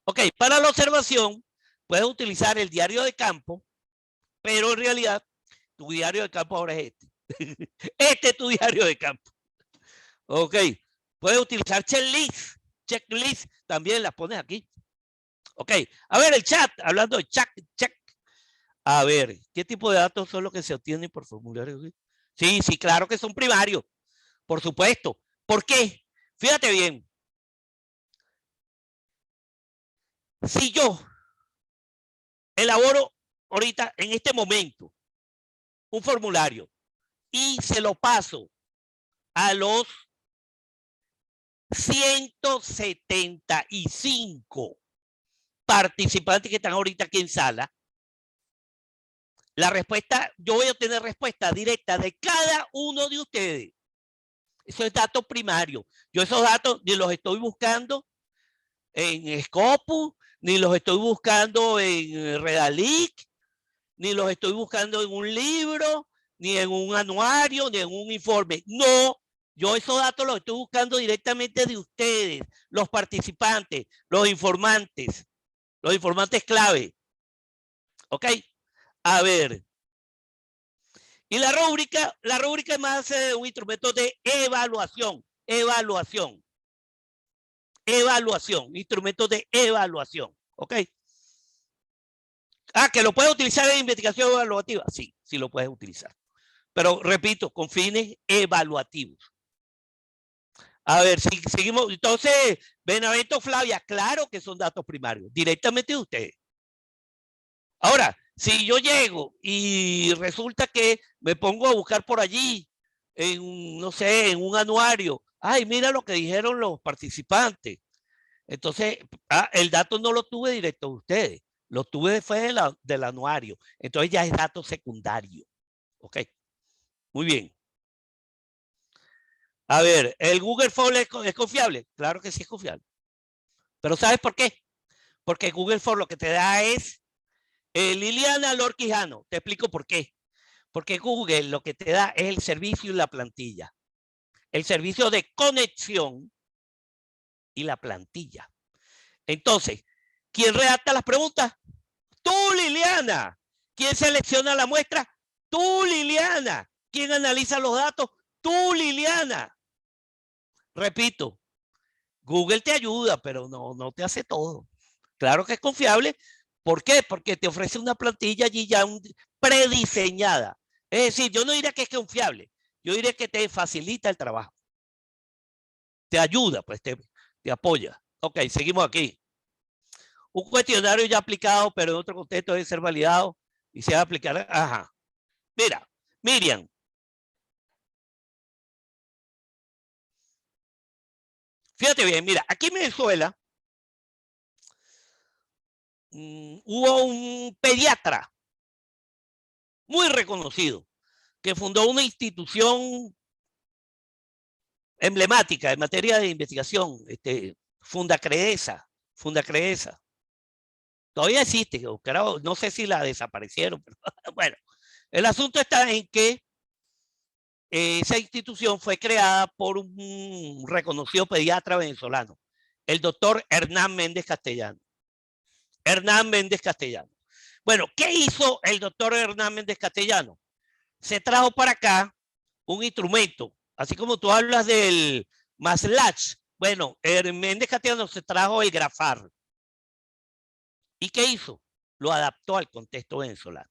Ok, para la observación, puedes utilizar el diario de campo, pero en realidad, tu diario de campo ahora es este. Este es tu diario de campo. Ok, puedes utilizar checklist, también las pones aquí. Ok, a ver el chat, hablando de check. A ver, ¿qué tipo de datos son los que se obtienen por formulario? Sí, sí, claro que son primarios, por supuesto. ¿Por qué? Fíjate bien. Si yo elaboro ahorita, en este momento, un formulario y se lo paso a los 175 participantes que están ahorita aquí en sala, la respuesta, yo voy a obtener respuesta directa de cada uno de ustedes. Eso es dato primario. Yo esos datos ni los estoy buscando en Scopus, ni los estoy buscando en Redalic, ni los estoy buscando en un libro, ni en un anuario, ni en un informe. No, yo esos datos los estoy buscando directamente de ustedes, los participantes, los informantes clave. ¿Ok? A ver. Y la rúbrica es más un instrumento de evaluación, instrumentos de evaluación. ¿Ok? Ah, que lo puedes utilizar en investigación evaluativa. Sí, sí lo puedes utilizar. Pero repito, con fines evaluativos. A ver, si seguimos. Entonces, Benavento, Flavia, claro que son datos primarios, directamente de ustedes. Ahora, Si yo llego y resulta que me pongo a buscar por allí, no sé, en un anuario, ay, mira lo que dijeron los participantes. Entonces, el dato no lo tuve directo de ustedes, lo tuve fue del anuario. Entonces ya es dato secundario. Ok, muy bien. A ver, ¿el Google Form es confiable? Claro que sí es confiable. Pero ¿sabes por qué? Porque Google Form lo que te da es Liliana Lor Quijano. Te explico por qué. Porque Google lo que te da es el servicio y la plantilla. El servicio de conexión y la plantilla. Entonces, ¿quién redacta las preguntas? Tú, Liliana. ¿Quién selecciona la muestra? Tú, Liliana. ¿Quién analiza los datos? Tú, Liliana. Repito, Google te ayuda, pero no te hace todo. Claro que es confiable. ¿Por qué? Porque te ofrece una plantilla allí ya prediseñada. Es decir, yo no diría que es confiable, yo diría que te facilita el trabajo. Te ayuda, pues te apoya. Ok, seguimos aquí. Un cuestionario ya aplicado, pero en otro contexto debe ser validado y se va a aplicar. Ajá. Mira, Miriam. Fíjate bien, mira, aquí en Venezuela hubo un pediatra muy reconocido que fundó una institución emblemática en materia de investigación, Fundacreesa. Todavía existe, no sé si la desaparecieron, pero bueno, el asunto está en que esa institución fue creada por un reconocido pediatra venezolano, el doctor Hernán Méndez Castellano. Hernán Méndez Castellano. Bueno, ¿qué hizo el doctor Hernán Méndez Castellano? Se trajo para acá un instrumento, así como tú hablas del Maslach. Bueno, Méndez Castellano se trajo el Grafar. ¿Y qué hizo? Lo adaptó al contexto venezolano.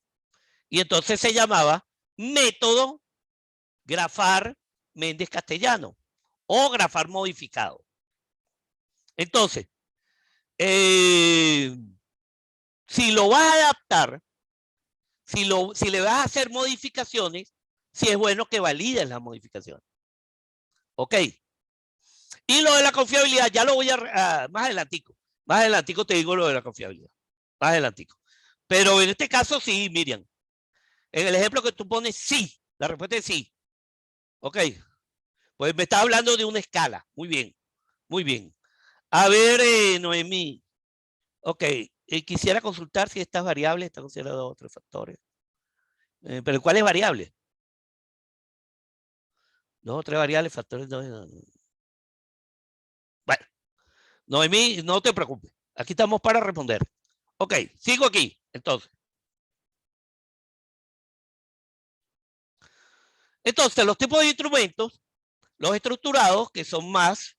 Y entonces se llamaba método Grafar Méndez Castellano o Grafar modificado. Entonces, si lo vas a adaptar, si le vas a hacer modificaciones, si es bueno que valides las modificaciones. Ok. Y lo de la confiabilidad, ya lo voy a más adelantico. Más adelantico te digo lo de la confiabilidad. Más adelantico. Pero en este caso sí, Miriam. En el ejemplo que tú pones, sí. La respuesta es sí. Ok. Pues me está hablando de una escala. Muy bien. Muy bien. A ver, Noemí. Ok. Quisiera consultar si estas variables están consideradas otros factores. Pero ¿cuáles variables? Dos o tres variables, factores. Bueno, Noemí, no te preocupes. Aquí estamos para responder. Ok, sigo aquí. Entonces, los tipos de instrumentos, los estructurados, que son más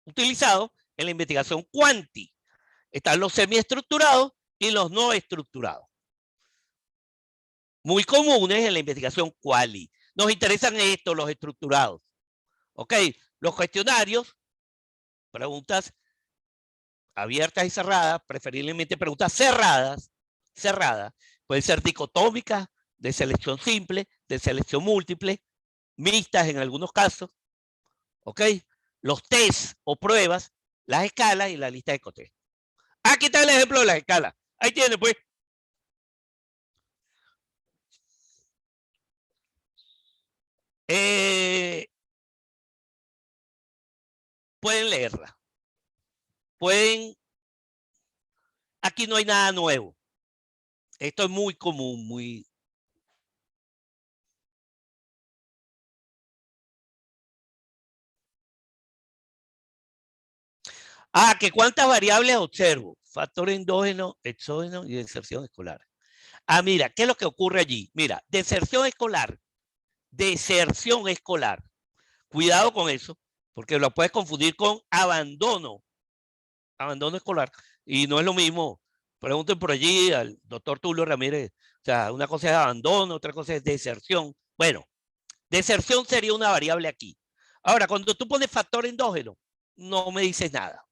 utilizados en la investigación cuanti. Están los semiestructurados y los no estructurados. Muy comunes en la investigación quali. Nos interesan estos, los estructurados. Ok, los cuestionarios, preguntas abiertas y cerradas, preferiblemente preguntas cerradas, pueden ser dicotómicas, de selección simple, de selección múltiple, mixtas en algunos casos, ¿ok? Los test o pruebas, las escalas y la lista de cotest. Aquí está el ejemplo de las escalas. Ahí tiene, pues. Pueden leerla. Pueden. Aquí no hay nada nuevo. Esto es muy común, muy. Que cuántas variables observo. Factor endógeno, exógeno y deserción escolar. Mira, ¿qué es lo que ocurre allí? Mira, deserción escolar. Deserción escolar. Cuidado con eso, porque lo puedes confundir con abandono. Abandono escolar. Y no es lo mismo. Pregunten por allí al doctor Tulio Ramírez. O sea, una cosa es abandono, otra cosa es deserción. Bueno, deserción sería una variable aquí. Ahora, cuando tú pones factor endógeno, no me dices nada.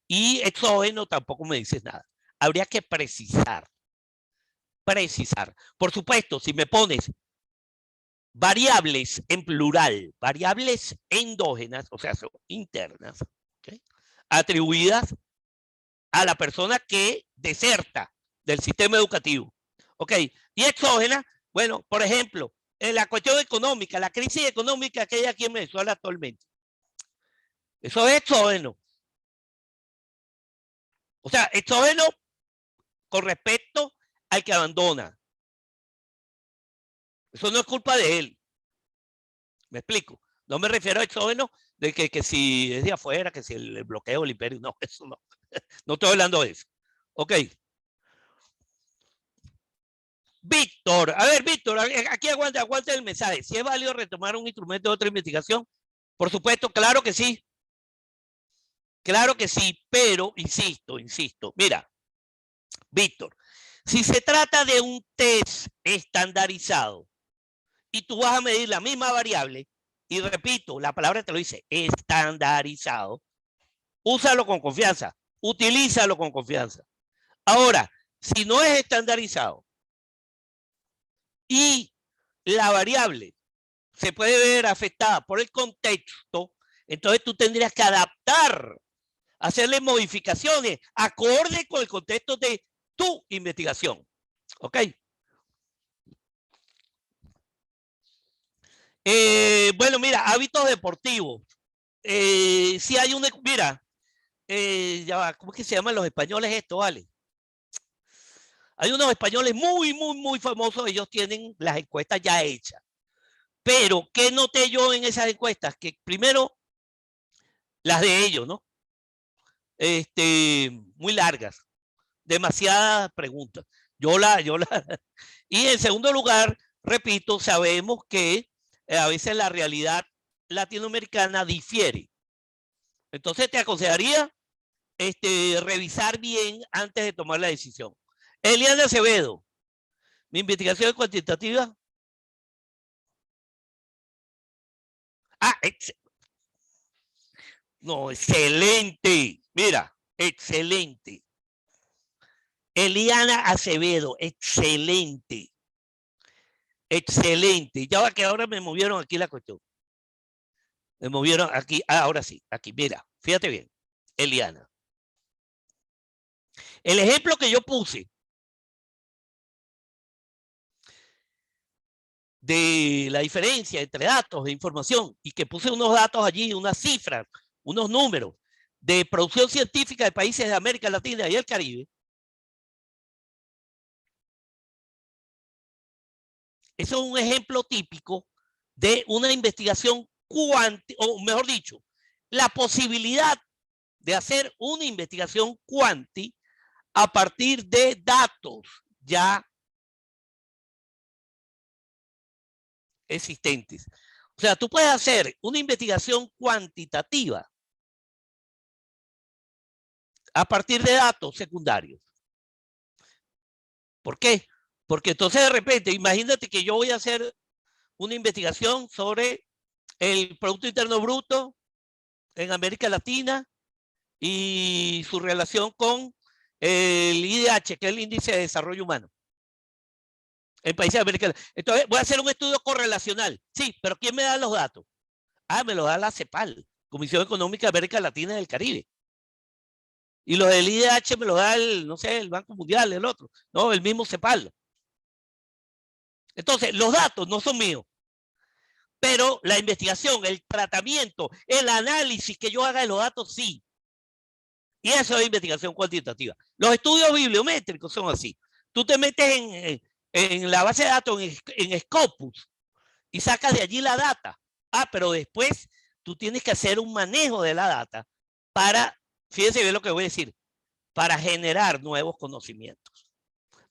Y exógeno tampoco me dices nada. Habría que precisar. precisar. Por supuesto, si me pones variables en plural, variables endógenas, o sea, son internas, ¿okay?, atribuidas a la persona que deserta del sistema educativo. ¿Ok? Y exógena, bueno, por ejemplo, en la cuestión económica, la crisis económica que hay aquí en Venezuela actualmente. Eso es exógeno. O sea, exógeno con respecto al que abandona. Eso no es culpa de él. ¿Me explico? No me refiero a exógeno de que si es de afuera, que si el bloqueo, el imperio. No, eso no. No estoy hablando de eso. Ok. Víctor, a ver, Víctor, aquí aguanta el mensaje. Si es válido retomar un instrumento de otra investigación, por supuesto, claro que sí. Claro que sí, pero insisto. Mira, Víctor, si se trata de un test estandarizado y tú vas a medir la misma variable, y repito, la palabra te lo dice, estandarizado, úsalo con confianza, utilízalo con confianza. Ahora, si no es estandarizado y la variable se puede ver afectada por el contexto, entonces tú tendrías que adaptar, hacerle modificaciones acorde con el contexto de tu investigación. ¿Ok? Bueno, mira, hábitos deportivos. Si hay una, mira, ya va, ¿cómo es que se llaman los españoles esto, vale? Hay unos españoles muy famosos, ellos tienen las encuestas ya hechas. Pero, ¿qué noté yo en esas encuestas? Que primero, las de ellos, ¿no? Muy largas, demasiadas preguntas. Y en segundo lugar, repito, sabemos que a veces la realidad latinoamericana difiere. Entonces te aconsejaría revisar bien antes de tomar la decisión. Eliana Acevedo, mi investigación es cuantitativa. Ah, no, excelente. Mira, excelente. Eliana Acevedo, excelente. Excelente. Ya va que ahora me movieron aquí la cuestión. Me movieron aquí. Ah, ahora sí, aquí. Mira, fíjate bien. Eliana. El ejemplo que yo puse de la diferencia entre datos e información y que puse unos datos allí, unas cifras, unos números de producción científica de países de América Latina y el Caribe, eso es un ejemplo típico de una investigación o mejor dicho, la posibilidad de hacer una investigación cuanti a partir de datos ya existentes. O sea, tú puedes hacer una investigación cuantitativa a partir de datos secundarios. ¿Por qué? Porque entonces de repente, imagínate que yo voy a hacer una investigación sobre el Producto Interno Bruto en América Latina y su relación con el IDH, que es el Índice de Desarrollo Humano en países de América Latina. Entonces voy a hacer un estudio correlacional. Sí, pero ¿quién me da los datos? Ah, me lo da la CEPAL, Comisión Económica de América Latina y del Caribe. Y los del IDH me lo da el, no sé, el Banco Mundial, el otro. No, el mismo CEPAL. Entonces, los datos no son míos. Pero la investigación, el tratamiento, el análisis que yo haga de los datos, sí. Y eso es investigación cuantitativa. Los estudios bibliométricos son así. Tú te metes en la base de datos, en Scopus, y sacas de allí la data. Ah, pero después tú tienes que hacer un manejo de la data para, fíjense bien lo que voy a decir, para generar nuevos conocimientos.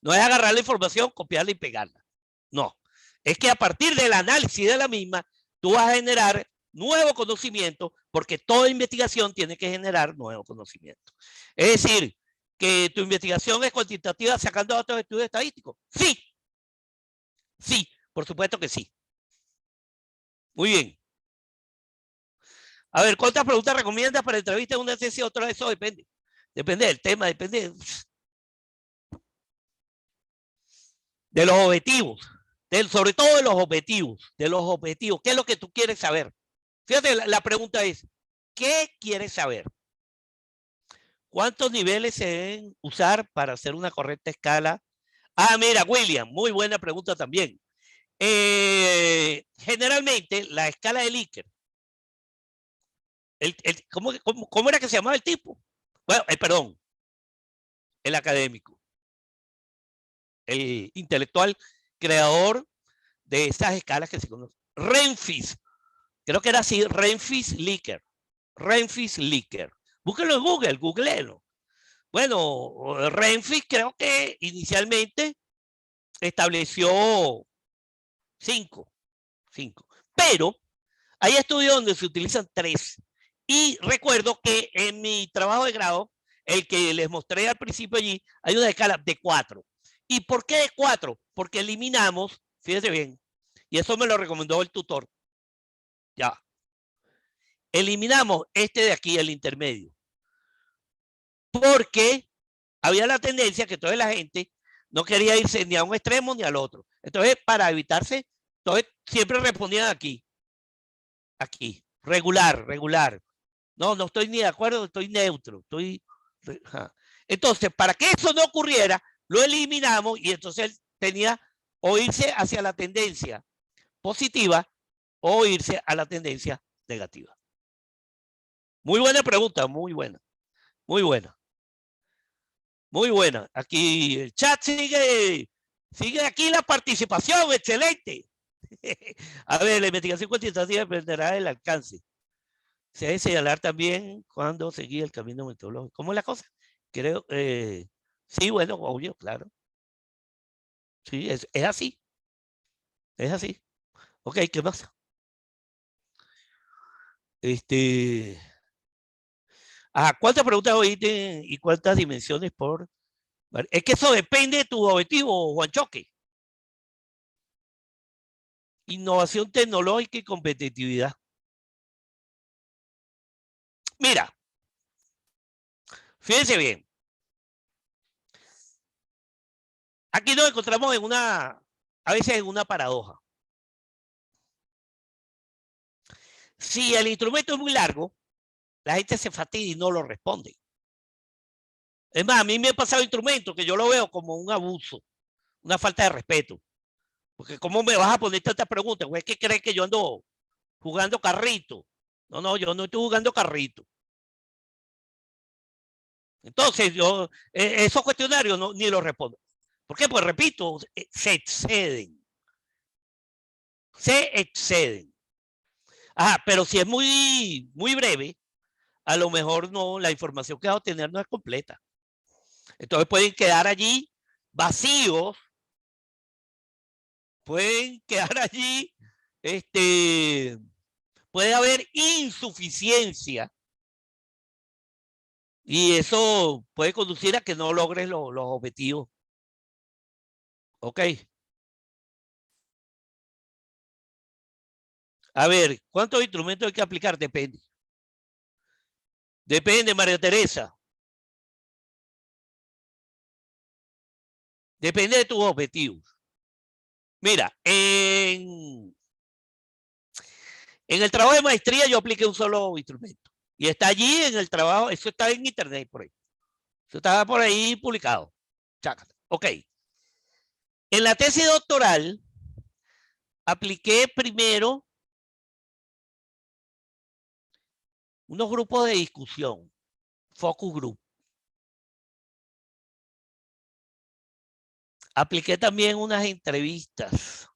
No es agarrar la información, copiarla y pegarla. No. Es que a partir del análisis de la misma, tú vas a generar nuevo conocimiento, porque toda investigación tiene que generar nuevo conocimiento. Es decir, que tu investigación es cuantitativa sacando datos de estudios estadísticos. Sí. Sí, por supuesto que sí. Muy bien. A ver, ¿cuántas preguntas recomiendas para entrevistas en una sesión? Otra vez, eso depende. Depende del tema, depende. De los objetivos, sobre todo de los objetivos, ¿qué es lo que tú quieres saber? Fíjate, la pregunta es, ¿qué quieres saber? ¿Cuántos niveles se deben usar para hacer una correcta escala? Ah, mira, William, muy buena pregunta también. Generalmente, la escala de Likert, ¿cómo era que se llamaba el tipo? Bueno, perdón, el académico, el intelectual creador de esas escalas que se conocen. Renfis, creo que era así, Renfis-Likert. Renfis-Likert. Búsquenlo en Google, googleenlo. Bueno, Renfis creo que inicialmente estableció 5, pero hay estudios donde se utilizan 3. Y recuerdo que en mi trabajo de grado, el que les mostré al principio allí, hay una escala de 4. ¿Y por qué de 4? Porque eliminamos, fíjense bien, y eso me lo recomendó el tutor, ya, eliminamos este de aquí, el intermedio, porque había la tendencia que toda la gente no quería irse ni a un extremo ni al otro. Entonces, para evitarse, entonces siempre respondían aquí, regular. No, no estoy ni de acuerdo, estoy neutro, Entonces, para que eso no ocurriera, lo eliminamos y entonces él tenía o irse hacia la tendencia positiva o irse a la tendencia negativa. Muy buena pregunta, muy buena, muy buena. Muy buena. Aquí el chat sigue aquí la participación, excelente. A ver, la investigación cuantitativa dependerá del alcance. Se debe señalar también cuando seguir el camino metodológico. ¿Cómo es la cosa? Creo, sí, bueno, obvio, claro. Sí, es así. Es así. Ok, ¿qué más? ¿Cuántas preguntas oíste y cuántas dimensiones por? Es que eso depende de tu objetivo, Juan Choque. Innovación tecnológica y competitividad. Mira, fíjense bien. Aquí nos encontramos a veces en una paradoja. Si el instrumento es muy largo, la gente se fatiga y no lo responde. Es más, a mí me ha pasado instrumentos que yo lo veo como un abuso, una falta de respeto. Porque ¿cómo me vas a poner tantas preguntas? ¿O es que crees que yo ando jugando carrito? No, yo no estoy jugando carrito. Entonces, yo esos cuestionarios ni los respondo. ¿Por qué? Pues repito, se exceden. Se exceden. Pero si es muy breve, a lo mejor no, la información que va a obtener no es completa. Entonces pueden quedar allí vacíos, pueden quedar allí, puede haber insuficiencia y eso puede conducir a que no logres los objetivos. Ok. A ver, ¿cuántos instrumentos hay que aplicar? Depende. Depende, María Teresa. Depende de tus objetivos. Mira, en el trabajo de maestría yo apliqué un solo instrumento. Y está allí en el trabajo, eso está en internet por ahí. Eso estaba por ahí publicado. Chácate. Ok. En la tesis doctoral apliqué primero unos grupos de discusión, focus group. Apliqué también unas entrevistas.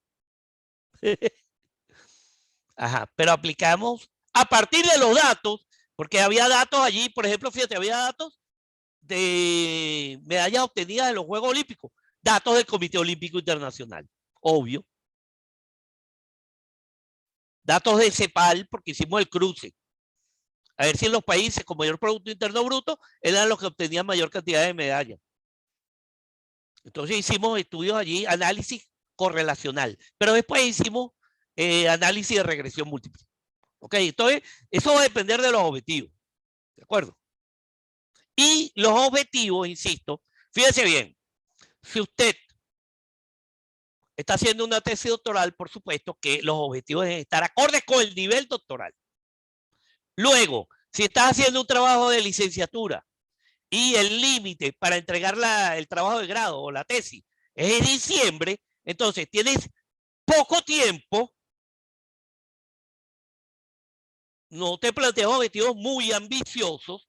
Pero aplicamos a partir de los datos, porque había datos allí, por ejemplo, fíjate, había datos de medallas obtenidas en los Juegos Olímpicos, datos del Comité Olímpico Internacional, obvio. Datos de CEPAL, porque hicimos el cruce. A ver si en los países con mayor Producto Interno Bruto eran los que obtenían mayor cantidad de medallas. Entonces hicimos estudios allí, análisis correlacional, pero después hicimos análisis de regresión múltiple. Ok, entonces eso va a depender de los objetivos. ¿De acuerdo? Y los objetivos, insisto, fíjense bien, si usted está haciendo una tesis doctoral, por supuesto que los objetivos deben estar acordes con el nivel doctoral. Luego, si estás haciendo un trabajo de licenciatura y el límite para entregar el trabajo de grado o la tesis es en diciembre, entonces tienes poco tiempo. No te planteas objetivos muy ambiciosos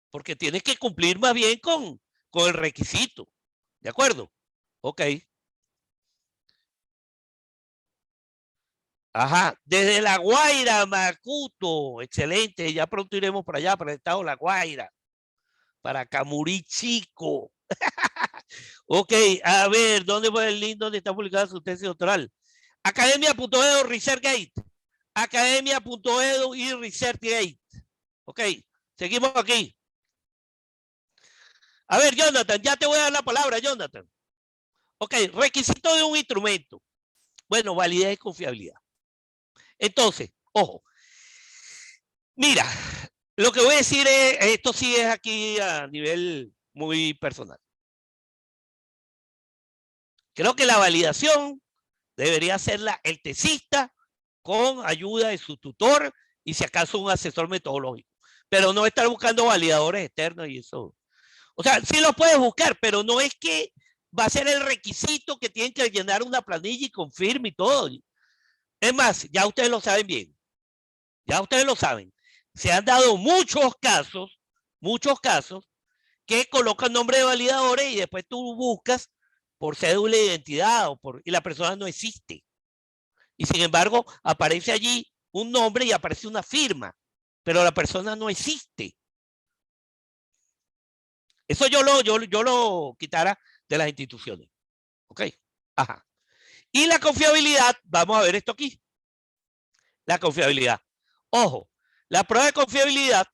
porque tienes que cumplir más bien con el requisito. ¿De acuerdo? Ok. Ajá. Desde La Guaira, Macuto. Excelente. Ya pronto iremos para allá, para el estado de La Guaira. Para Camurí Chico. Ok. A ver, ¿dónde fue el link donde está publicada su tesis doctoral? Academia.edu, ResearchGate. Academia.edu y ResearchGate. Ok. Seguimos aquí. A ver, Jonathan, ya te voy a dar la palabra, Jonathan. Ok, requisito de un instrumento. Bueno, validez y confiabilidad. Entonces, ojo. Mira, lo que voy a decir es, esto sí es aquí a nivel muy personal. Creo que la validación debería hacerla el tesista con ayuda de su tutor y si acaso un asesor metodológico. Pero no estar buscando validadores externos y eso. O sea, sí lo puedes buscar, pero no es que va a ser el requisito que tienen que llenar una planilla y confirme y todo. Es más, ya ustedes lo saben bien. Ya ustedes lo saben. Se han dado muchos casos que colocan nombre de validadores y después tú buscas por cédula de identidad y la persona no existe. Y sin embargo, aparece allí un nombre y aparece una firma, pero la persona no existe. Eso yo lo quitara de las instituciones. ¿Ok? Ajá. Y la confiabilidad, vamos a ver esto aquí. La confiabilidad. Ojo, la prueba de confiabilidad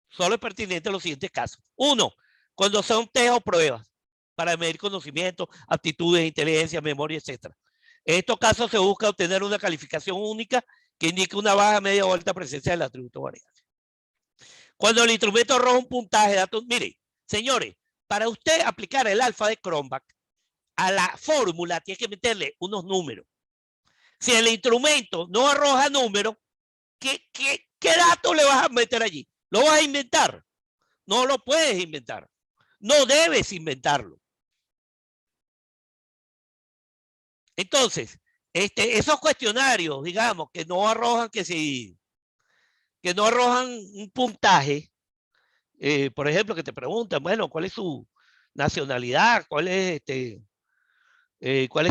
solo es pertinente en los siguientes casos. Uno, cuando son test o pruebas para medir conocimiento, aptitudes, inteligencia, memoria, etc. En estos casos se busca obtener una calificación única que indique una baja, media o alta presencia del atributo variable. Cuando el instrumento arroja un puntaje de datos, mire, señores, para usted aplicar el alfa de Cronbach, a la fórmula tiene que meterle unos números. Si el instrumento no arroja números, ¿qué datos le vas a meter allí? ¿Lo vas a inventar? No lo puedes inventar. No debes inventarlo. Entonces, esos cuestionarios, digamos, que no arrojan que no arrojan un puntaje, por ejemplo, que te preguntan, bueno, ¿cuál es su nacionalidad? ¿Cuál es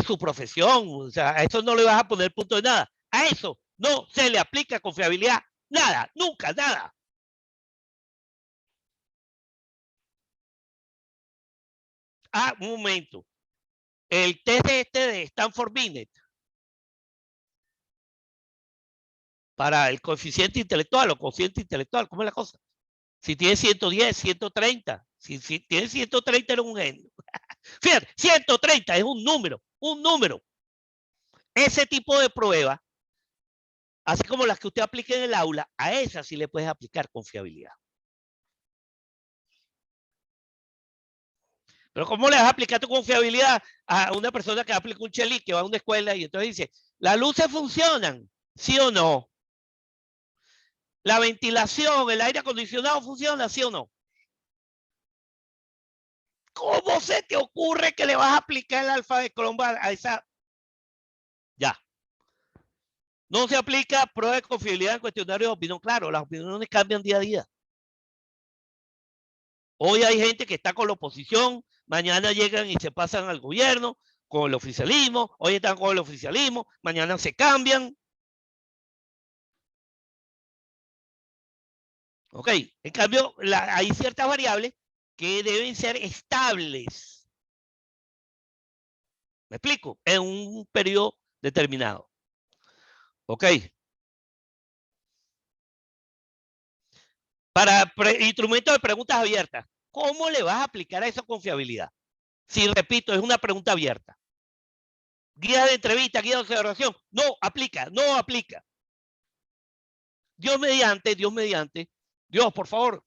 su profesión? O sea, a eso no le vas a poner punto de nada. A eso no se le aplica confiabilidad. Nada, nunca, nada. Ah, un momento. El test de Stanford Binet para el coeficiente intelectual o cociente intelectual, ¿cómo es la cosa? Si tiene 110, 130. Si tiene 130 era un genio. Fíjate, 130 es un número, un número. Ese tipo de prueba, así como las que usted aplique en el aula, a esas sí le puedes aplicar confiabilidad. Pero ¿cómo le vas a aplicar tu confiabilidad a una persona que aplica un chelic, que va a una escuela y entonces dice, las luces funcionan, ¿sí o no? La ventilación, el aire acondicionado funciona, ¿sí o no? ¿Cómo se te ocurre que le vas a aplicar el alfa de Cronbach a esa? Ya. No se aplica prueba de confiabilidad en cuestionarios de opinión. Claro, las opiniones cambian día a día. Hoy hay gente que está con la oposición, mañana llegan y se pasan al gobierno, con el oficialismo, hoy están con el oficialismo, mañana se cambian. Ok, en cambio, hay ciertas variables que deben ser estables. ¿Me explico? En un periodo determinado. Ok. Para instrumentos de preguntas abiertas, ¿cómo le vas a aplicar a esa confiabilidad? Si, repito, es una pregunta abierta. Guía de entrevista, guía de observación, no aplica, no aplica. Dios mediante, Dios, por favor,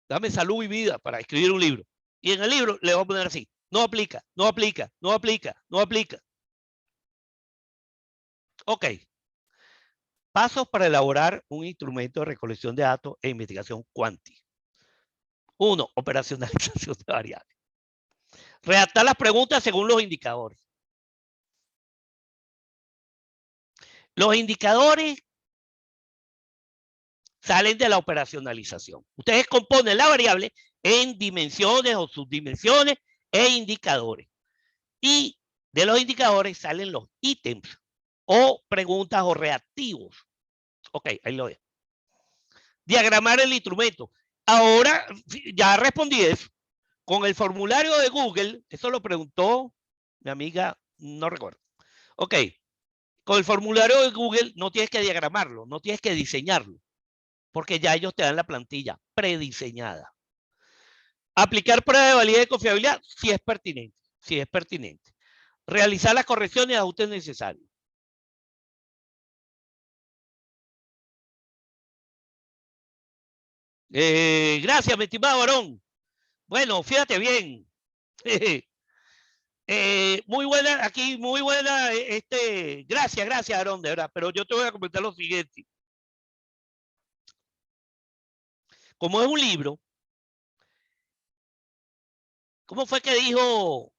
dame salud y vida para escribir un libro. Y en el libro le voy a poner así, No aplica, no aplica, no aplica, no aplica. Ok. Pasos para elaborar un instrumento de recolección de datos e investigación cuántica. 1. Operacionalización de variables. Redactar las preguntas según los indicadores. Los indicadores salen de la operacionalización. Ustedes componen la variable en dimensiones o subdimensiones e indicadores. Y de los indicadores salen los ítems o preguntas o reactivos. Ok, ahí lo veo. Diagramar el instrumento. Ahora ya respondí eso. Con el formulario de Google, eso lo preguntó mi amiga, no recuerdo. Ok, con el formulario de Google no tienes que diagramarlo, no tienes que diseñarlo, porque ya ellos te dan la plantilla prediseñada. Aplicar pruebas de validez y confiabilidad, si es pertinente, si es pertinente. Realizar las correcciones y ajustes necesarios. Gracias, mi estimado varón. Bueno, fíjate bien. Muy buena, aquí, muy buena. Gracias, Aarón, de verdad. Pero yo te voy a comentar lo siguiente. Como es un libro, ¿cómo fue que dijo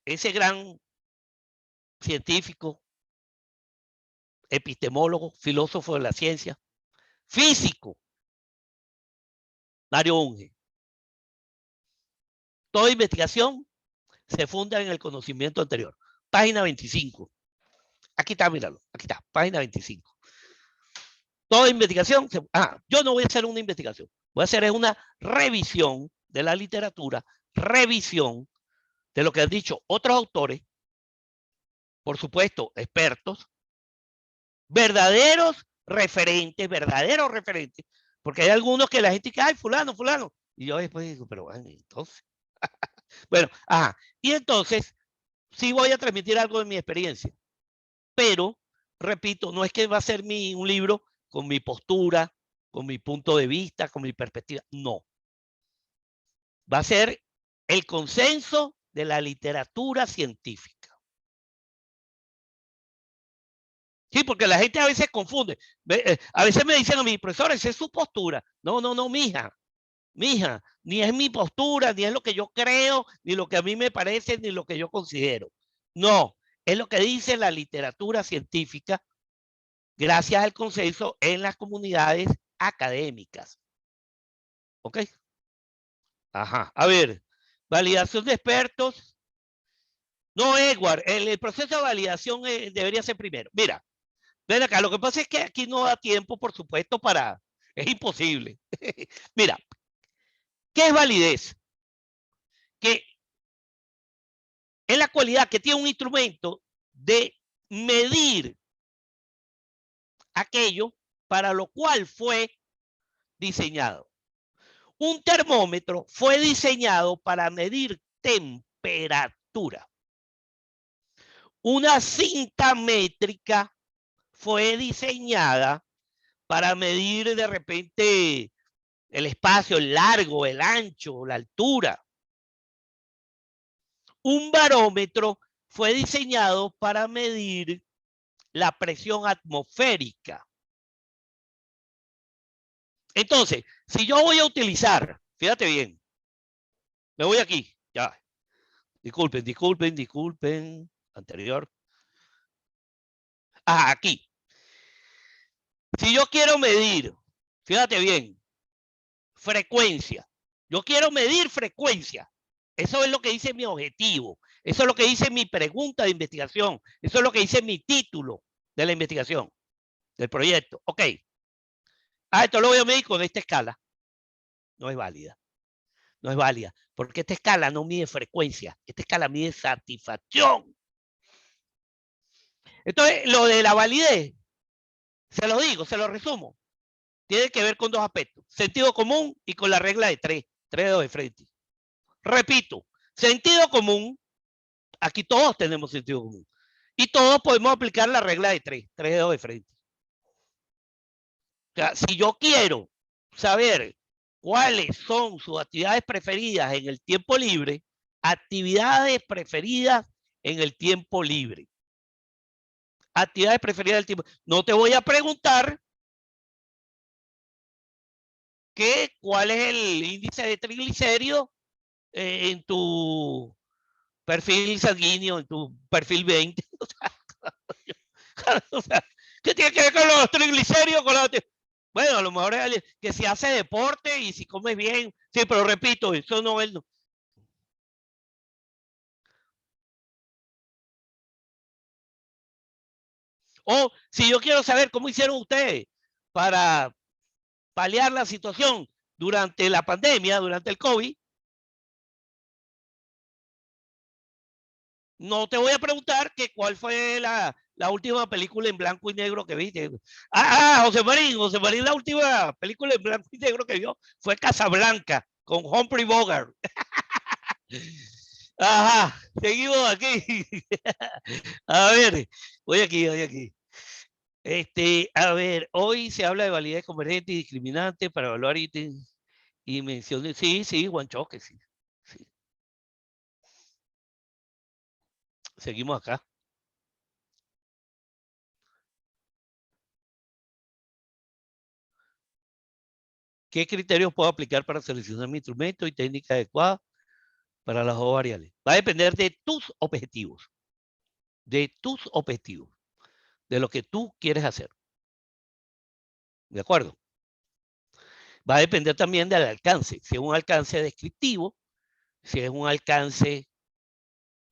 ese gran científico, epistemólogo, filósofo de la ciencia, físico, Mario Bunge? Toda investigación se funda en el conocimiento anterior. Página 25. Aquí está, míralo. Aquí está, página 25. Toda investigación. Yo no voy a hacer una investigación. Voy a hacer una revisión de la literatura, revisión de lo que han dicho otros autores, por supuesto, expertos, verdaderos referentes, porque hay algunos que la gente dice, ay, fulano. Y yo después digo, pero bueno, entonces. Bueno, y entonces sí voy a transmitir algo de mi experiencia, pero, repito, no es que va a ser un libro con mi postura, con mi punto de vista, con mi perspectiva, no. Va a ser el consenso de la literatura científica. Sí, porque la gente a veces confunde. A veces me dicen a mis profesores, esa es su postura. No, mija, ni es mi postura, ni es lo que yo creo, ni lo que a mí me parece, ni lo que yo considero. No, es lo que dice la literatura científica gracias al consenso en las comunidades académicas. ¿Ok? Ajá. A ver, validación de expertos. No, Edward, el proceso de validación debería ser primero. Mira, ven acá, lo que pasa es que aquí no da tiempo, por supuesto, para... Es imposible. Mira, ¿qué es validez? Que es la cualidad que tiene un instrumento de medir aquello para lo cual fue diseñado. Un termómetro fue diseñado para medir temperatura. Una cinta métrica fue diseñada para medir de repente el espacio, el largo, el ancho, la altura. Un barómetro fue diseñado para medir la presión atmosférica. Entonces, si yo voy a utilizar, fíjate bien, me voy aquí, ya. Disculpen, anterior. Aquí. Si yo quiero medir, fíjate bien, frecuencia. Yo quiero medir frecuencia. Eso es lo que dice mi objetivo. Eso es lo que dice mi pregunta de investigación. Eso es lo que dice mi título de la investigación, del proyecto. Ok. Esto lo voy a medir con esta escala. No es válida. No es válida. Porque esta escala no mide frecuencia. Esta escala mide satisfacción. Entonces, lo de la validez, se lo digo, se lo resumo. Tiene que ver con dos aspectos. Sentido común y con la regla de tres dedos de frente. Repito, sentido común, aquí todos tenemos sentido común. Y todos podemos aplicar la regla de tres dedos de frente. O sea, si yo quiero saber cuáles son sus actividades preferidas en el tiempo libre, actividades preferidas en el tiempo libre. Actividades preferidas del tiempo. No te voy a preguntar cuál es el índice de triglicéridos en tu perfil sanguíneo, en tu perfil 20. O sea, ¿qué tiene que ver con los triglicéridos? Bueno, a lo mejor es que si hace deporte y si comes bien. Sí, pero repito, eso no es. O si yo quiero saber cómo hicieron ustedes para paliar la situación durante la pandemia, durante el COVID, no te voy a preguntar que cuál fue la última película en blanco y negro que viste. José Marín, la última película en blanco y negro que vio fue Casablanca con Humphrey Bogart. Ajá, seguimos aquí. A ver, voy aquí. A ver, hoy se habla de validez convergente y discriminante para evaluar ítems y menciones. Sí, sí, Guanchoque, sí. Sí. Seguimos acá. ¿Qué criterios puedo aplicar para seleccionar mi instrumento y técnica adecuada para las dos variables? Va a depender de tus objetivos, de lo que tú quieres hacer. ¿De acuerdo? Va a depender también del alcance, si es un alcance descriptivo, si es un alcance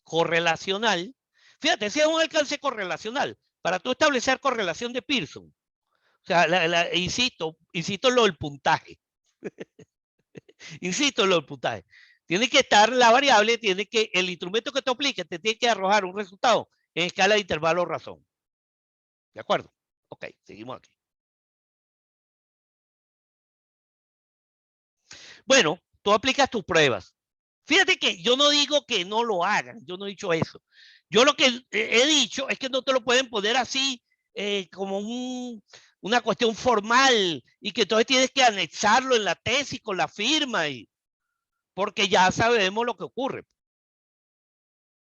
correlacional. Fíjate, si es un alcance correlacional, para tú establecer correlación de Pearson, o sea, insisto en lo del puntaje, insisto en lo del puntaje. Tiene que estar la variable, el instrumento que te aplique te tiene que arrojar un resultado en escala de intervalo razón. ¿De acuerdo? Ok, seguimos aquí. Bueno, tú aplicas tus pruebas. Fíjate que yo no digo que no lo hagan, yo no he dicho eso. Yo lo que he dicho es que no te lo pueden poner así como una cuestión formal y que entonces tienes que anexarlo en la tesis con la firma, porque ya sabemos lo que ocurre.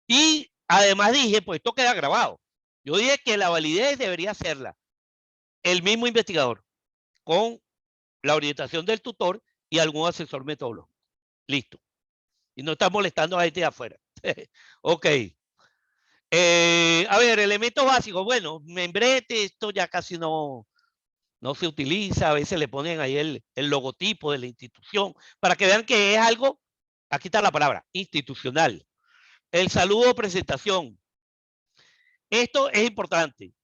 Y además dije, pues esto queda grabado. Yo dije que la validez debería serla el mismo investigador con la orientación del tutor y algún asesor metodológico. Listo. Y no está molestando a gente de afuera. Ok. A ver, elementos básicos. Bueno, membrete, esto ya casi no se utiliza. A veces le ponen ahí el logotipo de la institución para que vean que es algo, aquí está la palabra, institucional. El saludo o presentación. Esto es importante.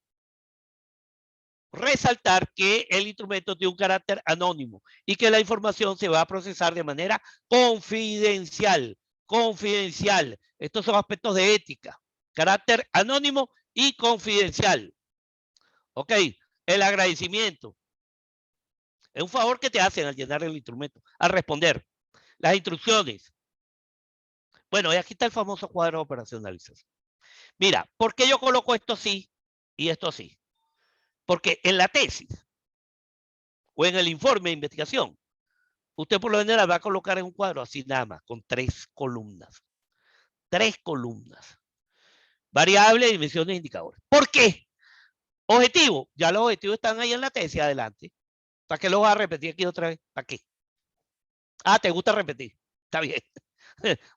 Resaltar que el instrumento tiene un carácter anónimo y que la información se va a procesar de manera confidencial. Confidencial. Estos son aspectos de ética. Carácter anónimo y confidencial. Ok. El agradecimiento. Es un favor que te hacen al llenar el instrumento, al responder. Las instrucciones. Bueno, y aquí está el famoso cuadro de operacionalización. Mira, ¿por qué yo coloco esto así y esto así? Porque en la tesis o en el informe de investigación, usted por lo general va a colocar en un cuadro así nada más, con 3 columnas. 3 columnas. Variables, dimensiones, indicadores. ¿Por qué? Objetivo. Ya los objetivos están ahí en la tesis, adelante. ¿Para qué los vas a repetir aquí otra vez? ¿Para qué? Ah, ¿te gusta repetir? Está bien.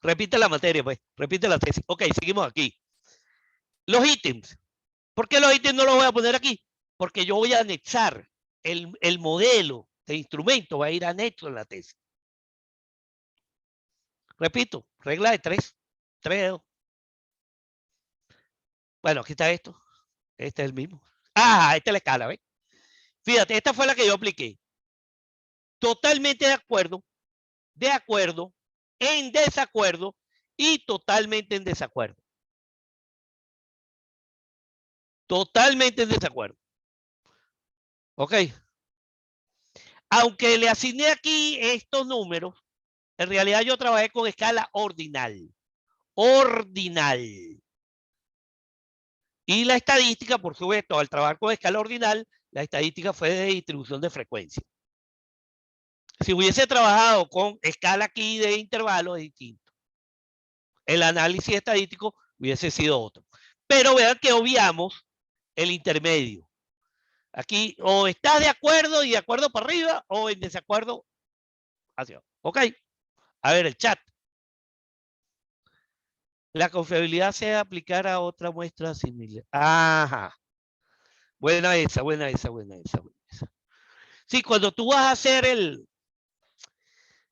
Repite la materia, pues. Repite la tesis. Ok, seguimos aquí. Los ítems. ¿Por qué los ítems no los voy a poner aquí? Porque yo voy a anexar el modelo de instrumento, va a ir anexo en la tesis. Repito, regla de 3. 3. Bueno, aquí está esto. Este es el mismo. Esta es la escala, ¿ves? Fíjate, esta fue la que yo apliqué. Totalmente de acuerdo, en desacuerdo y totalmente en desacuerdo. Totalmente en desacuerdo. ¿Ok? Aunque le asigné aquí estos números, en realidad yo trabajé con escala ordinal. Ordinal. Y la estadística, por supuesto, al trabajar con escala ordinal, la estadística fue de distribución de frecuencia. Si hubiese trabajado con escala aquí de intervalos es distinto. El análisis estadístico hubiese sido otro. Pero vean que obviamos el intermedio. Aquí o estás de acuerdo y de acuerdo para arriba o en desacuerdo hacia abajo. Ok. A ver, el chat. La confiabilidad se aplicar a otra muestra similar. Ajá. Buena esa, buena esa, buena esa, buena esa. Sí, cuando tú vas a hacer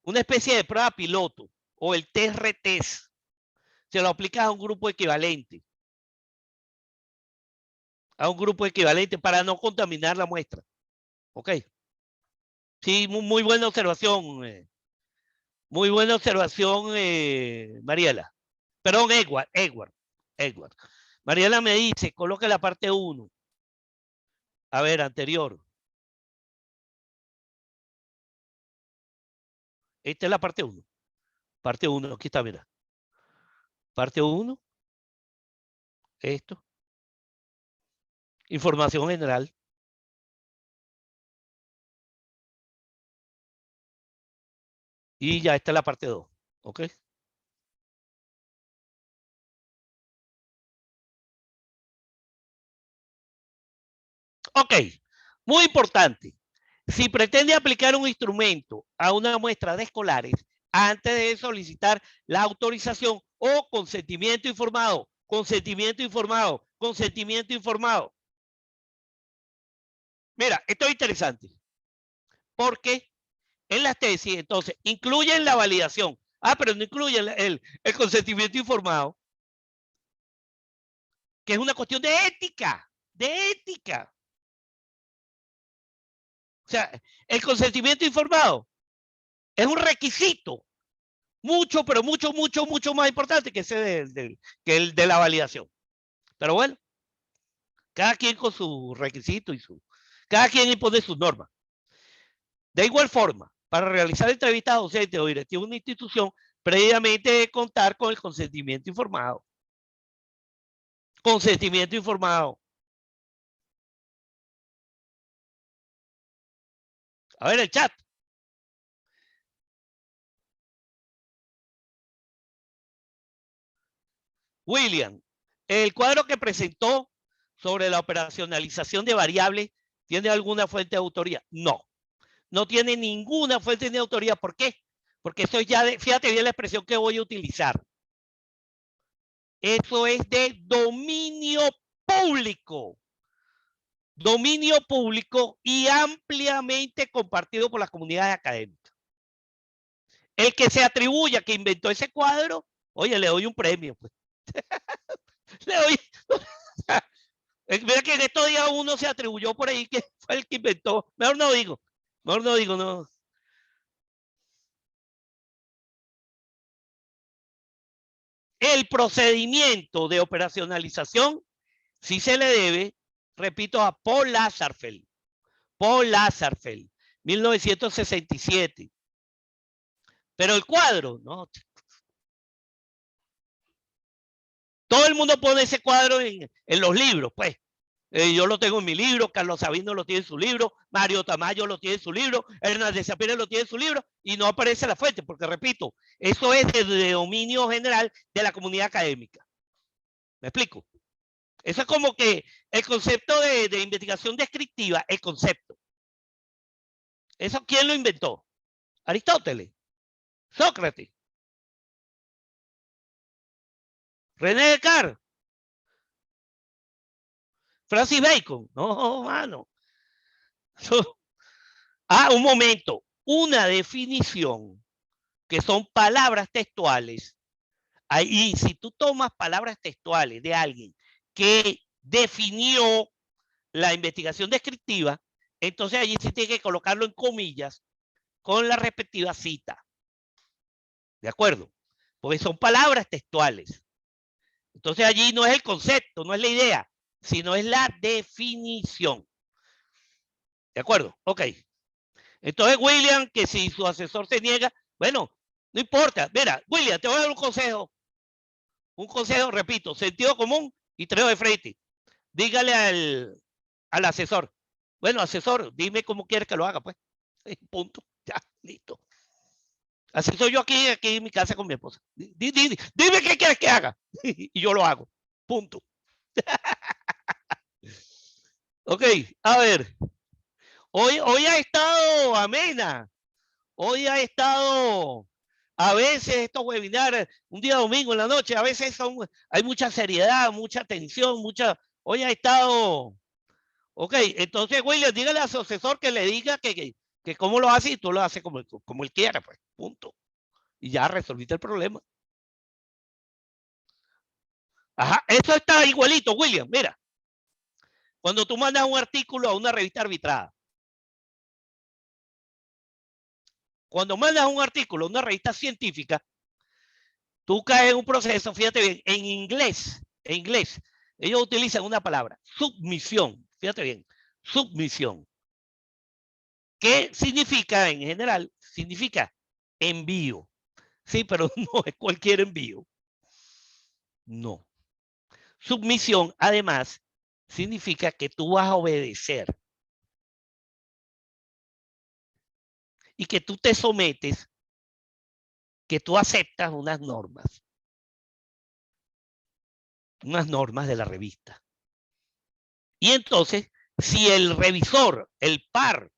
una especie de prueba piloto o el test-retest, se lo aplicas a un grupo equivalente. A un grupo equivalente para no contaminar la muestra. Ok. Sí, muy buena observación. Muy buena observación, Mariela. Perdón, Edward. Mariela me dice, coloque la parte 1. A ver, anterior. Esta es la parte 1. Parte 1, aquí está, mira. Parte 1. Esto. Información general. Y ya está la parte 2. ¿Ok? Ok. Muy importante. Si pretende aplicar un instrumento a una muestra de escolares, antes de solicitar la autorización o consentimiento informado, Mira, esto es interesante. Porque en las tesis, entonces, incluyen la validación. Pero no incluyen el consentimiento informado, que es una cuestión de ética, O sea, el consentimiento informado es un requisito mucho, pero mucho más importante que ese que el de la validación. Pero bueno, cada quien con su requisito cada quien impone sus normas. De igual forma, para realizar entrevistas docentes o directivos de una institución, previamente debe contar con el consentimiento informado. Consentimiento informado. A ver el chat. William, el cuadro que presentó sobre la operacionalización de variables, ¿tiene alguna fuente de autoría? No, no tiene ninguna fuente de autoría. ¿Por qué? Porque eso ya, fíjate bien la expresión que voy a utilizar. Eso es de dominio público. Dominio público y ampliamente compartido por las comunidades académicas. El que se atribuya que inventó ese cuadro, oye, le doy un premio. Pues. Le doy. Mira que en estos días uno se atribuyó por ahí que fue el que inventó. Mejor no digo, no. El procedimiento de operacionalización sí se le debe, repito, a Paul Lazarsfeld. 1967. Pero el cuadro, no. Todo el mundo pone ese cuadro en los libros, pues. Yo lo tengo en mi libro, Carlos Sabino lo tiene en su libro, Mario Tamayo lo tiene en su libro, Hernández Sapieres lo tiene en su libro y no aparece la fuente, porque repito, eso es de dominio general de la comunidad académica. ¿Me explico? Eso es como que el concepto de investigación descriptiva, el concepto. ¿Eso quién lo inventó? Aristóteles, Sócrates, René Descartes, Francis Bacon. No, mano. Un momento. Una definición que son palabras textuales. Ahí, si tú tomas palabras textuales de alguien que definió la investigación descriptiva, entonces allí sí tiene que colocarlo en comillas con la respectiva cita. ¿De acuerdo? Porque son palabras textuales. Entonces allí no es el concepto, no es la idea, sino es la definición. ¿De acuerdo? Ok. Entonces William, que si su asesor se niega, bueno, no importa. Mira, William, te voy a dar un consejo. Un consejo, repito, sentido común y treo de frente. Dígale al asesor. Bueno, asesor, dime cómo quieres que lo haga, pues. Punto. Ya, listo. Así soy yo aquí en mi casa con mi esposa. Dime qué quieres que haga. Y yo lo hago. Punto. Ok, a ver. Hoy ha estado amena. Hoy ha estado, a veces estos webinars, un día domingo en la noche, a veces hay mucha seriedad, mucha tensión, hoy ha estado, ok, entonces William, dígale a su asesor que le diga que cómo lo hace y tú lo haces como él quiera, pues, punto. Y ya resolviste el problema. Ajá, eso está igualito, William, mira. Cuando tú mandas un artículo a una revista arbitrada, cuando mandas un artículo a una revista científica, tú caes en un proceso, fíjate bien, en inglés, ellos utilizan una palabra, submisión, fíjate bien, submisión. ¿Qué significa en general? Significa envío. Sí, pero no es cualquier envío. No. Submisión, además, significa que tú vas a obedecer y que tú te sometes, que tú aceptas unas normas de la revista. Y entonces, si el revisor, el par,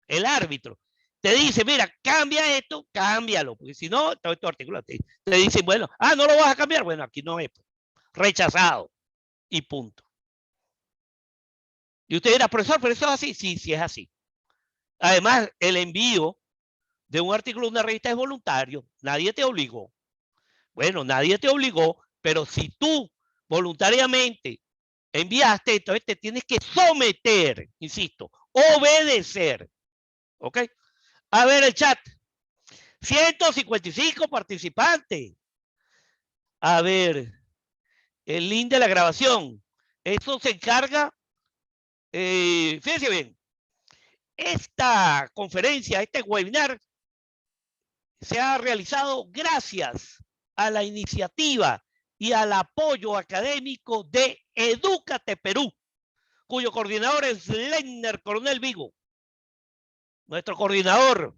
el árbitro, te dice, mira, cambia esto, cámbialo, porque si no, todo este artículo te dice, bueno, no lo vas a cambiar, bueno, aquí no es, rechazado, y punto. Y usted dirá, profesor, pero eso es así, sí, sí es así. Además, el envío de un artículo de una revista es voluntario, nadie te obligó. Bueno, nadie te obligó, pero si tú voluntariamente enviaste, entonces te tienes que someter, insisto, obedecer. ¿Ok? A ver el chat. 155 participantes. A ver, el link de la grabación. Eso se encarga, fíjense bien, esta conferencia, este webinar, se ha realizado gracias a la iniciativa y al apoyo académico de Edúcate Perú, cuyo coordinador es Lenner Coronel Vigo, nuestro coordinador.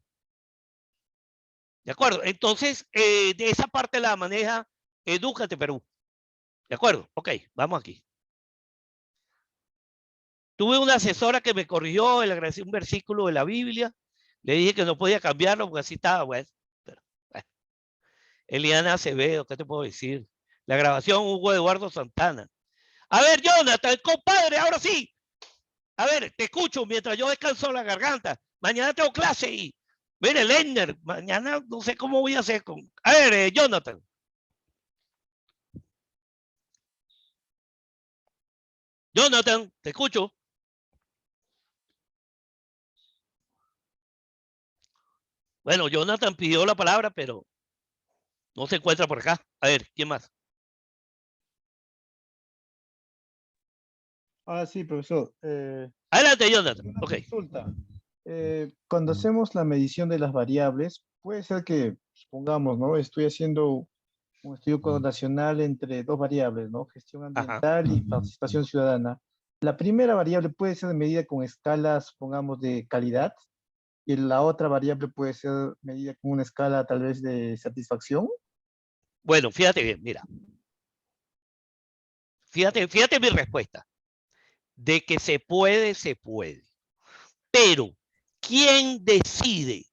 ¿De acuerdo? Entonces, de esa parte la maneja Edúcate Perú. ¿De acuerdo? Ok, vamos aquí. Tuve una asesora que me corrigió, le agradecí un versículo de la Biblia, le dije que no podía cambiarlo porque así estaba, bueno. Pero, bueno. Eliana Acevedo, ¿qué te puedo decir? La grabación Hugo Eduardo Santana. A ver, Jonathan, compadre, ahora sí. A ver, te escucho mientras yo descanso la garganta. Mañana tengo clase y, mire, Lenner, mañana no sé cómo voy a hacer con... A ver, Jonathan. Jonathan, te escucho. Bueno, Jonathan pidió la palabra, pero no se encuentra por acá. A ver, ¿quién más? Sí, profesor. Adelante, Jonathan. Una Ok. consulta. Cuando hacemos la medición de las variables, puede ser que, supongamos, ¿no? Estoy haciendo un estudio nacional entre dos variables, ¿no? Gestión Ajá. ambiental y participación ciudadana. La primera variable puede ser medida con escalas, supongamos, de calidad, y la otra variable puede ser medida con una escala tal vez de satisfacción. Bueno, fíjate bien, mira. Fíjate mi respuesta. De que se puede, se puede. Pero, ¿quién decide?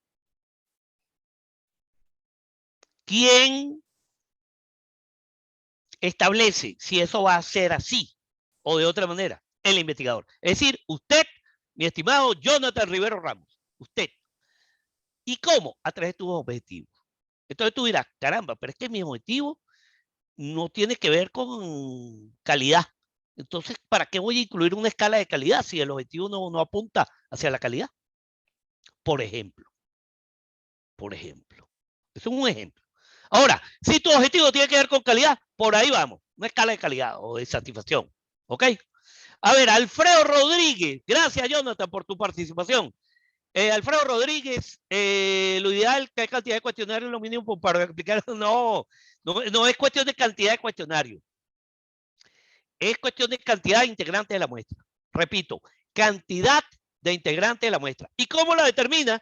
¿Quién establece si eso va a ser así o de otra manera? El investigador. Es decir, usted, mi estimado Jonathan Rivero Ramos, usted. ¿Y cómo? A través de tus objetivos. Entonces tú dirás, caramba, pero es que mi objetivo no tiene que ver con calidad. Entonces, ¿para qué voy a incluir una escala de calidad si el objetivo no apunta hacia la calidad? Por ejemplo. Por ejemplo. Eso es un ejemplo. Ahora, si tu objetivo tiene que ver con calidad, por ahí vamos. Una escala de calidad o de satisfacción. ¿Ok? A ver, Alfredo Rodríguez. Gracias, Jonathan, por tu participación. Alfredo Rodríguez, lo ideal que hay cantidad de cuestionarios lo mínimo para explicar. No es cuestión de cantidad de cuestionarios. Es cuestión de cantidad de integrantes de la muestra. Repito, cantidad de integrantes de la muestra. ¿Y cómo la determina?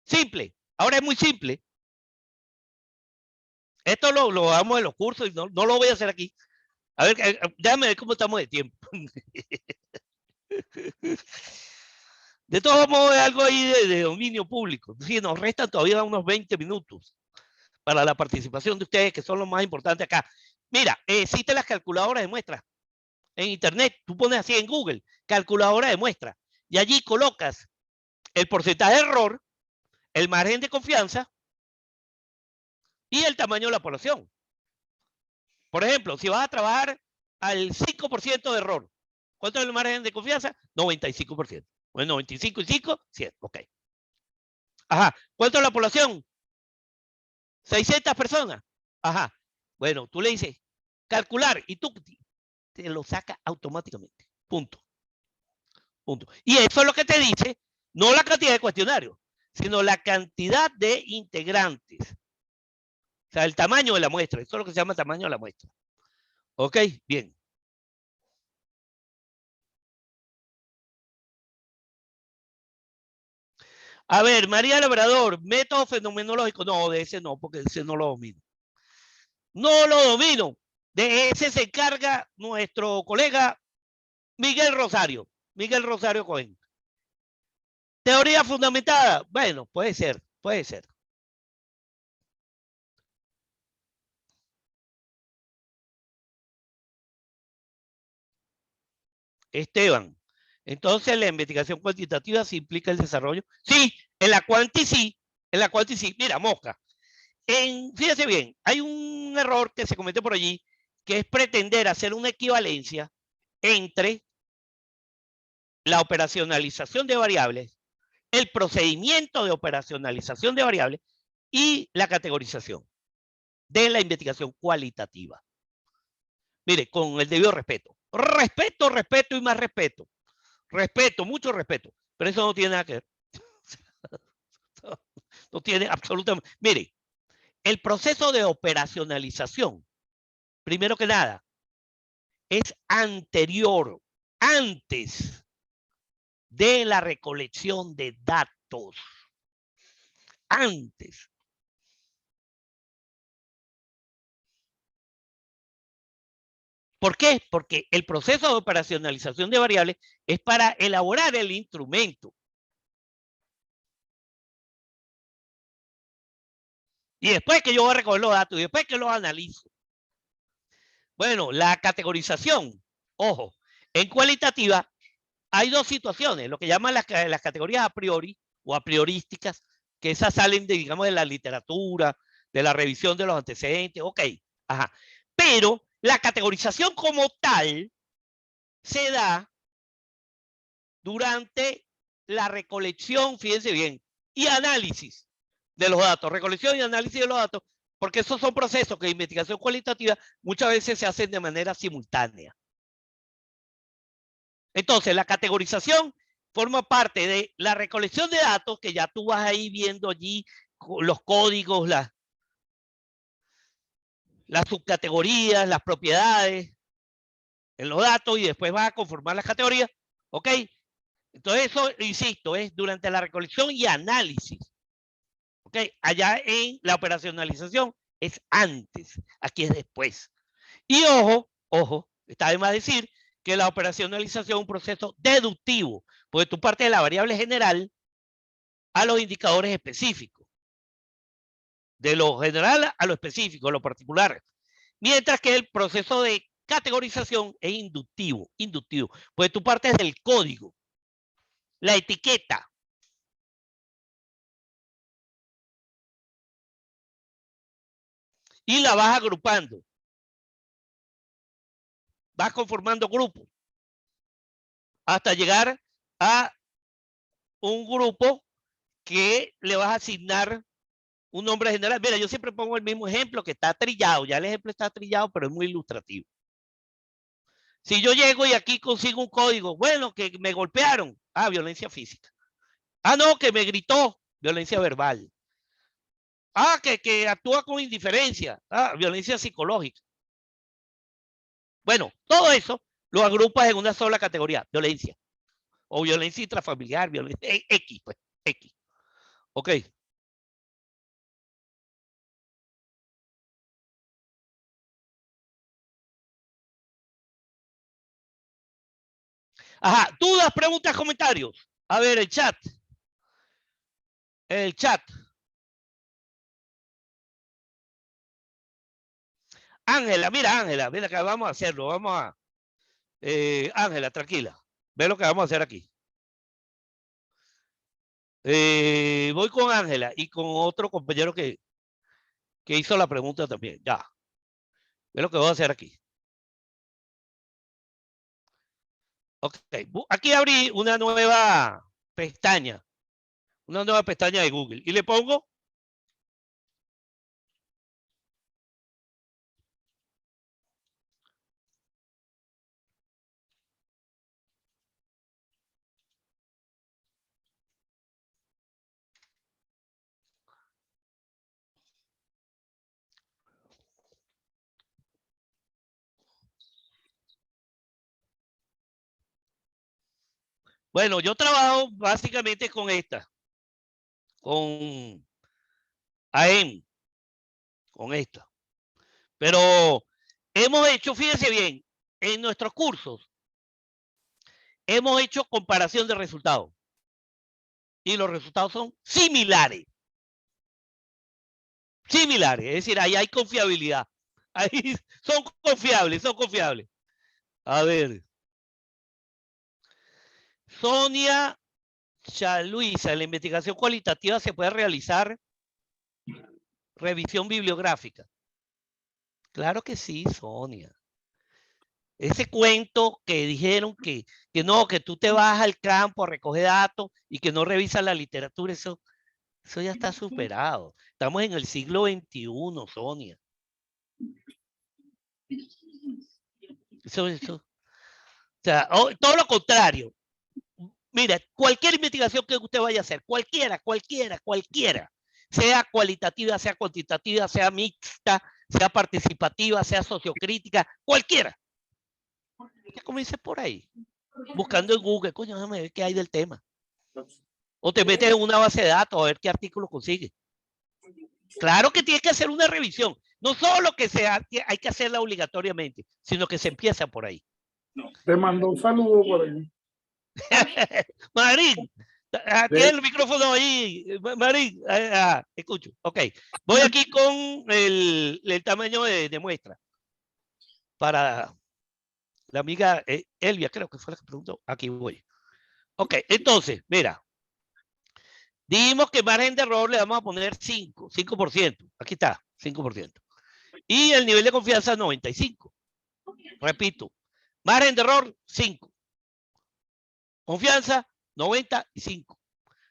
Simple. Ahora es muy simple. Esto lo damos en los cursos y no lo voy a hacer aquí. A ver, déjame ver cómo estamos de tiempo. De todos modos, es algo ahí de dominio público. Sí, nos restan todavía unos 20 minutos para la participación de ustedes, que son los más importantes acá. Mira, existen las calculadoras de muestras en internet. Tú pones así en Google, calculadora de muestras, y allí colocas el porcentaje de error, el margen de confianza y el tamaño de la población. Por ejemplo, si vas a trabajar al 5% de error, ¿cuánto es el margen de confianza? 95%. Bueno, 95 y 5, 100. Ok. Ajá. ¿Cuánto es la población? 600 personas. Ajá. Bueno, tú le dices calcular y tú te lo saca automáticamente. Punto. Punto. Y eso es lo que te dice, no la cantidad de cuestionarios, sino la cantidad de integrantes. O sea, el tamaño de la muestra. Eso es lo que se llama el tamaño de la muestra. Ok, bien. A ver, María Labrador, método fenomenológico. No, de ese no, porque ese no lo domino. No lo domino. De ese se encarga nuestro colega Miguel Rosario. Miguel Rosario Cohen. Teoría fundamentada. Bueno, puede ser, puede ser. Esteban. Entonces, la investigación cuantitativa sí implica el desarrollo. Sí, en la cuanti sí. En la cuanti sí. Mira, mosca. Fíjese bien, hay un error que se comete por allí, que es pretender hacer una equivalencia entre la operacionalización de variables, el procedimiento de operacionalización de variables y la categorización de la investigación cualitativa. Mire, con el debido respeto. Respeto, respeto y más respeto. Respeto, mucho respeto. Pero eso no tiene nada que ver. No tiene absolutamente. Mire, el proceso de operacionalización, primero que nada, es anterior, antes de la recolección de datos. Antes. ¿Por qué? Porque el proceso de operacionalización de variables es para elaborar el instrumento. Y después que yo voy a recoger los datos y después que los analizo. Bueno, la categorización, ojo, en cualitativa hay dos situaciones, lo que llaman las categorías a priori o a priorísticas, que esas salen de, digamos, de la literatura, de la revisión de los antecedentes, ok, ajá. Pero la categorización como tal se da durante la recolección, fíjense bien, y análisis de los datos, recolección y análisis de los datos, porque esos son procesos que de investigación cualitativa muchas veces se hacen de manera simultánea. Entonces, la categorización forma parte de la recolección de datos, que ya tú vas ahí viendo allí los códigos, las subcategorías, las propiedades en los datos, y después vas a conformar las categorías, ¿ok? Entonces eso, insisto, es durante la recolección y análisis, ¿ok? Allá en la operacionalización es antes, aquí es después. Y ojo, ojo, está de más decir que la operacionalización es un proceso deductivo, porque tú partes de la variable general a los indicadores específicos. De lo general a lo específico, a lo particular. Mientras que el proceso de categorización es inductivo, pues tú partes del código, la etiqueta. Y la vas agrupando. Vas conformando grupos hasta llegar a un grupo que le vas a asignar un nombre general. Mira, yo siempre pongo el mismo ejemplo que está trillado. Ya el ejemplo está trillado, pero es muy ilustrativo. Si yo llego y aquí consigo un código, bueno, que me golpearon, violencia física. No, que me gritó, violencia verbal. Que actúa con indiferencia, violencia psicológica. Bueno, todo eso lo agrupas en una sola categoría, violencia. O violencia intrafamiliar, violencia X, pues, X. Ok. Ajá, dudas, preguntas, comentarios. A ver, el chat. El chat. Ángela, mira, Ángela, mira que vamos a hacerlo, vamos a... Ángela, tranquila, ve lo que vamos a hacer aquí. Voy con Ángela y con otro compañero que hizo la pregunta también, ya. Ve lo que voy a hacer aquí. Ok, aquí abrí una nueva pestaña de Google y le pongo bueno, yo trabajo básicamente con esta, con AM, con esta. Pero hemos hecho, fíjense bien, en nuestros cursos, hemos hecho comparación de resultados. Y los resultados son similares. Similares, es decir, ahí hay confiabilidad. Ahí son confiables, son confiables. A ver. Sonia Luisa, en la investigación cualitativa se puede realizar revisión bibliográfica. Claro que sí, Sonia. Ese cuento que dijeron que no, que tú te vas al campo a recoger datos y que no revisas la literatura, eso ya está superado. Estamos en el siglo XXI, Sonia. Eso. O sea, todo lo contrario. Mira, cualquier investigación que usted vaya a hacer, cualquiera, sea cualitativa, sea cuantitativa, sea mixta, sea participativa, sea sociocrítica, cualquiera. Ya comience por ahí, buscando en Google, coño, déjame ver qué hay del tema. O te metes en una base de datos a ver qué artículo consigue. Claro que tienes que hacer una revisión. No solo que hay que hacerla obligatoriamente, sino que se empieza por ahí. Te mando un saludo por ahí. Marín, tiene el micrófono ahí. Marín, escucho. Ok, voy aquí con el tamaño de muestra. Para la amiga Elvia, creo que fue la que preguntó. Aquí voy. Ok, entonces, mira. Dijimos que margen de error le vamos a poner 5%. Aquí está, 5%. Y el nivel de confianza 95. Repito, margen de error 5. Confianza 95.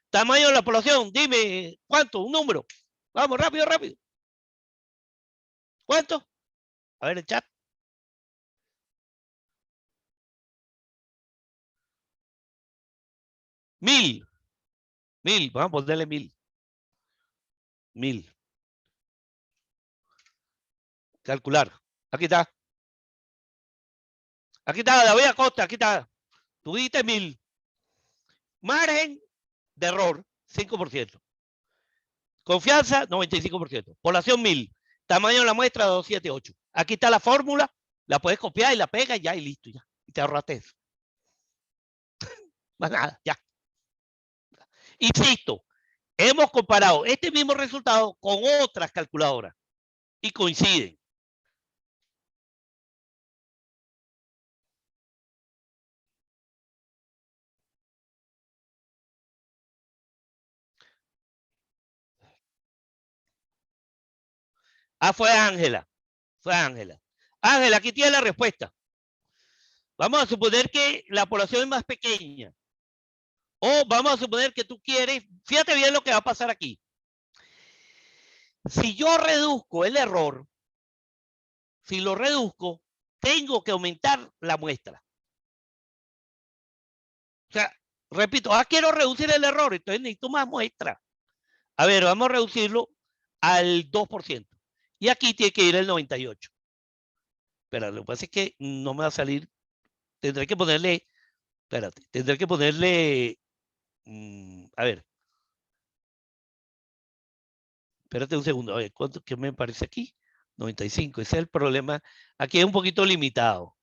Tamaño de la población, dime cuánto, un número. Vamos, rápido, rápido. ¿Cuánto? A ver el chat. 1000. 1000, vamos a ponerle 1000. 1000. Calcular. Aquí está. Aquí está, David Acosta, aquí está. Tú dijiste 1000. Margen de error, 5%. Confianza, 95%. Población 1000. Tamaño de la muestra, 278. Aquí está la fórmula. La puedes copiar y la pegas ya y listo. Ya. Y te ahorraste eso. Más nada, ya. Insisto, hemos comparado este mismo resultado con otras calculadoras y coinciden. Fue Ángela. Fue Ángela. Ángela, aquí tiene la respuesta. Vamos a suponer que la población es más pequeña. O vamos a suponer que tú quieres, fíjate bien lo que va a pasar aquí. Si yo reduzco el error, si lo reduzco, tengo que aumentar la muestra. O sea, repito, quiero reducir el error, entonces necesito más muestra. A ver, vamos a reducirlo al 2%. Y aquí tiene que ir el 98%. Pero lo que pasa es que no me va a salir. Tendré que ponerle, espérate, a ver, Espérate un segundo. A ver, ¿cuánto que me parece aquí? 95. Ese es el problema. Aquí es un poquito limitado.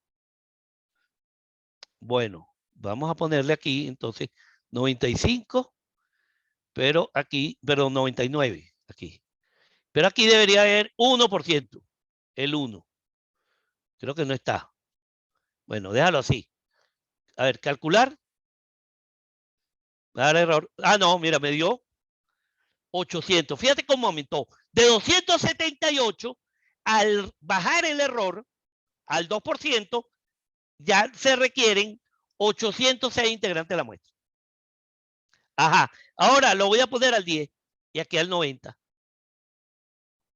Bueno, vamos a ponerle aquí entonces 95, pero aquí, pero 99 aquí. Pero aquí debería haber 1%. El 1. Creo que no está. Bueno, déjalo así. A ver, calcular. Dar error. Ah, no, mira, me dio 800. Fíjate cómo aumentó. De 278, al bajar el error al 2%, ya se requieren 806 integrantes de la muestra. Ajá. Ahora lo voy a poner al 10 y aquí al 90.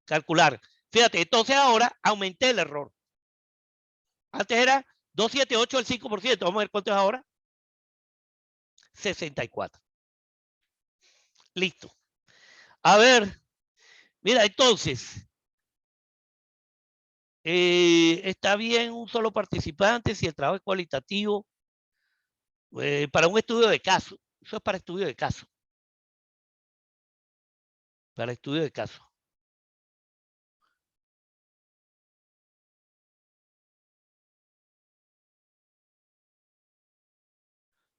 Calcular. Fíjate, entonces ahora aumenté el error. Antes era 278 al 5%. Vamos a ver cuánto es ahora. 64. Listo. A ver. Mira, entonces. Está bien un solo participante si el trabajo es cualitativo. Para un estudio de caso. Eso es para estudio de caso. Para estudio de caso.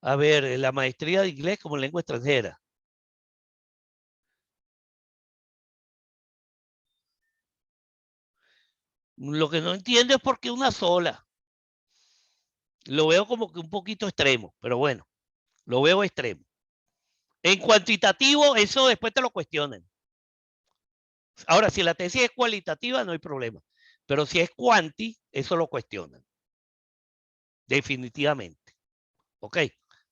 A ver, la maestría de inglés como lengua extranjera. Lo que no entiendo es por qué una sola. Lo veo como que un poquito extremo, pero bueno, lo veo extremo. En cuantitativo, eso después te lo cuestionan. Ahora, si la tesis es cualitativa, no hay problema. Pero si es cuanti, eso lo cuestionan. Definitivamente. ¿Ok?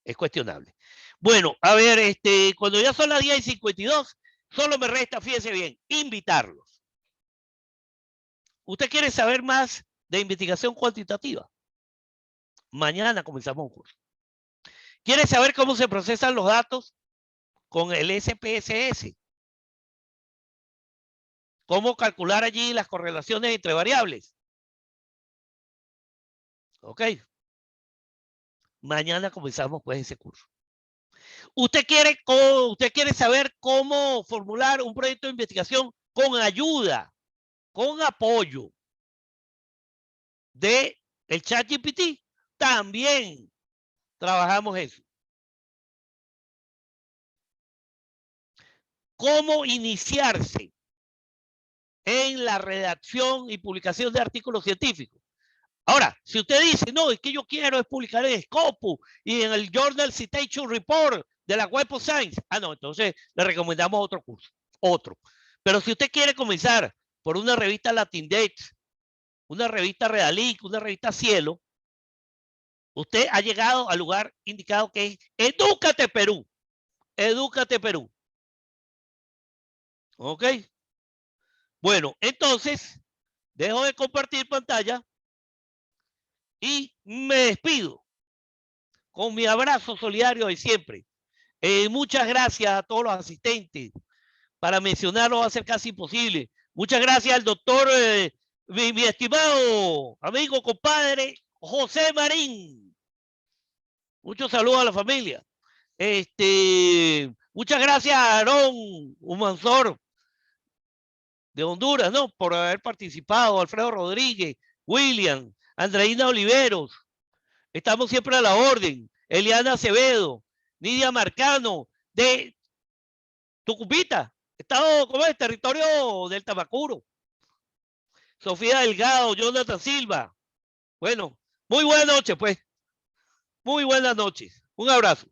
Es cuestionable. Bueno, a ver, cuando ya son las 10:52, solo me resta, fíjense bien, invitarlos. ¿Usted quiere saber más de investigación cuantitativa? Mañana comenzamos un curso. ¿Quiere saber cómo se procesan los datos con el SPSS? ¿Cómo calcular allí las correlaciones entre variables? ¿Ok? Mañana comenzamos pues ese curso. ¿Usted quiere saber cómo formular un proyecto de investigación con ayuda, con apoyo de el ChatGPT? También trabajamos eso. ¿Cómo iniciarse en la redacción y publicación de artículos científicos? Ahora, si usted dice, no, es que yo quiero es publicar en Scopus y en el Journal Citation Report de la Web of Science, no, entonces le recomendamos otro curso, otro. Pero si usted quiere comenzar por una revista Latindex, una revista Realic, una revista Cielo, usted ha llegado al lugar indicado que es Edúcate Perú. Edúcate Perú. ¿Ok? Bueno, entonces, dejo de compartir pantalla y me despido con mi abrazo solidario de siempre. Muchas gracias a todos los asistentes. Para mencionarlo va a ser casi imposible. Muchas gracias al doctor, mi estimado amigo, compadre, José Marín. Muchos saludos a la familia. Muchas gracias a Aarón Humansor de Honduras, ¿no? Por haber participado, Alfredo Rodríguez, William, Andreina Oliveros. Estamos siempre a la orden. Eliana Acevedo, Nidia Marcano, de Tucupita, estado como es territorio del Tamacuro. Sofía Delgado, Jonathan Silva. Bueno, muy buenas noches, pues. Muy buenas noches. Un abrazo.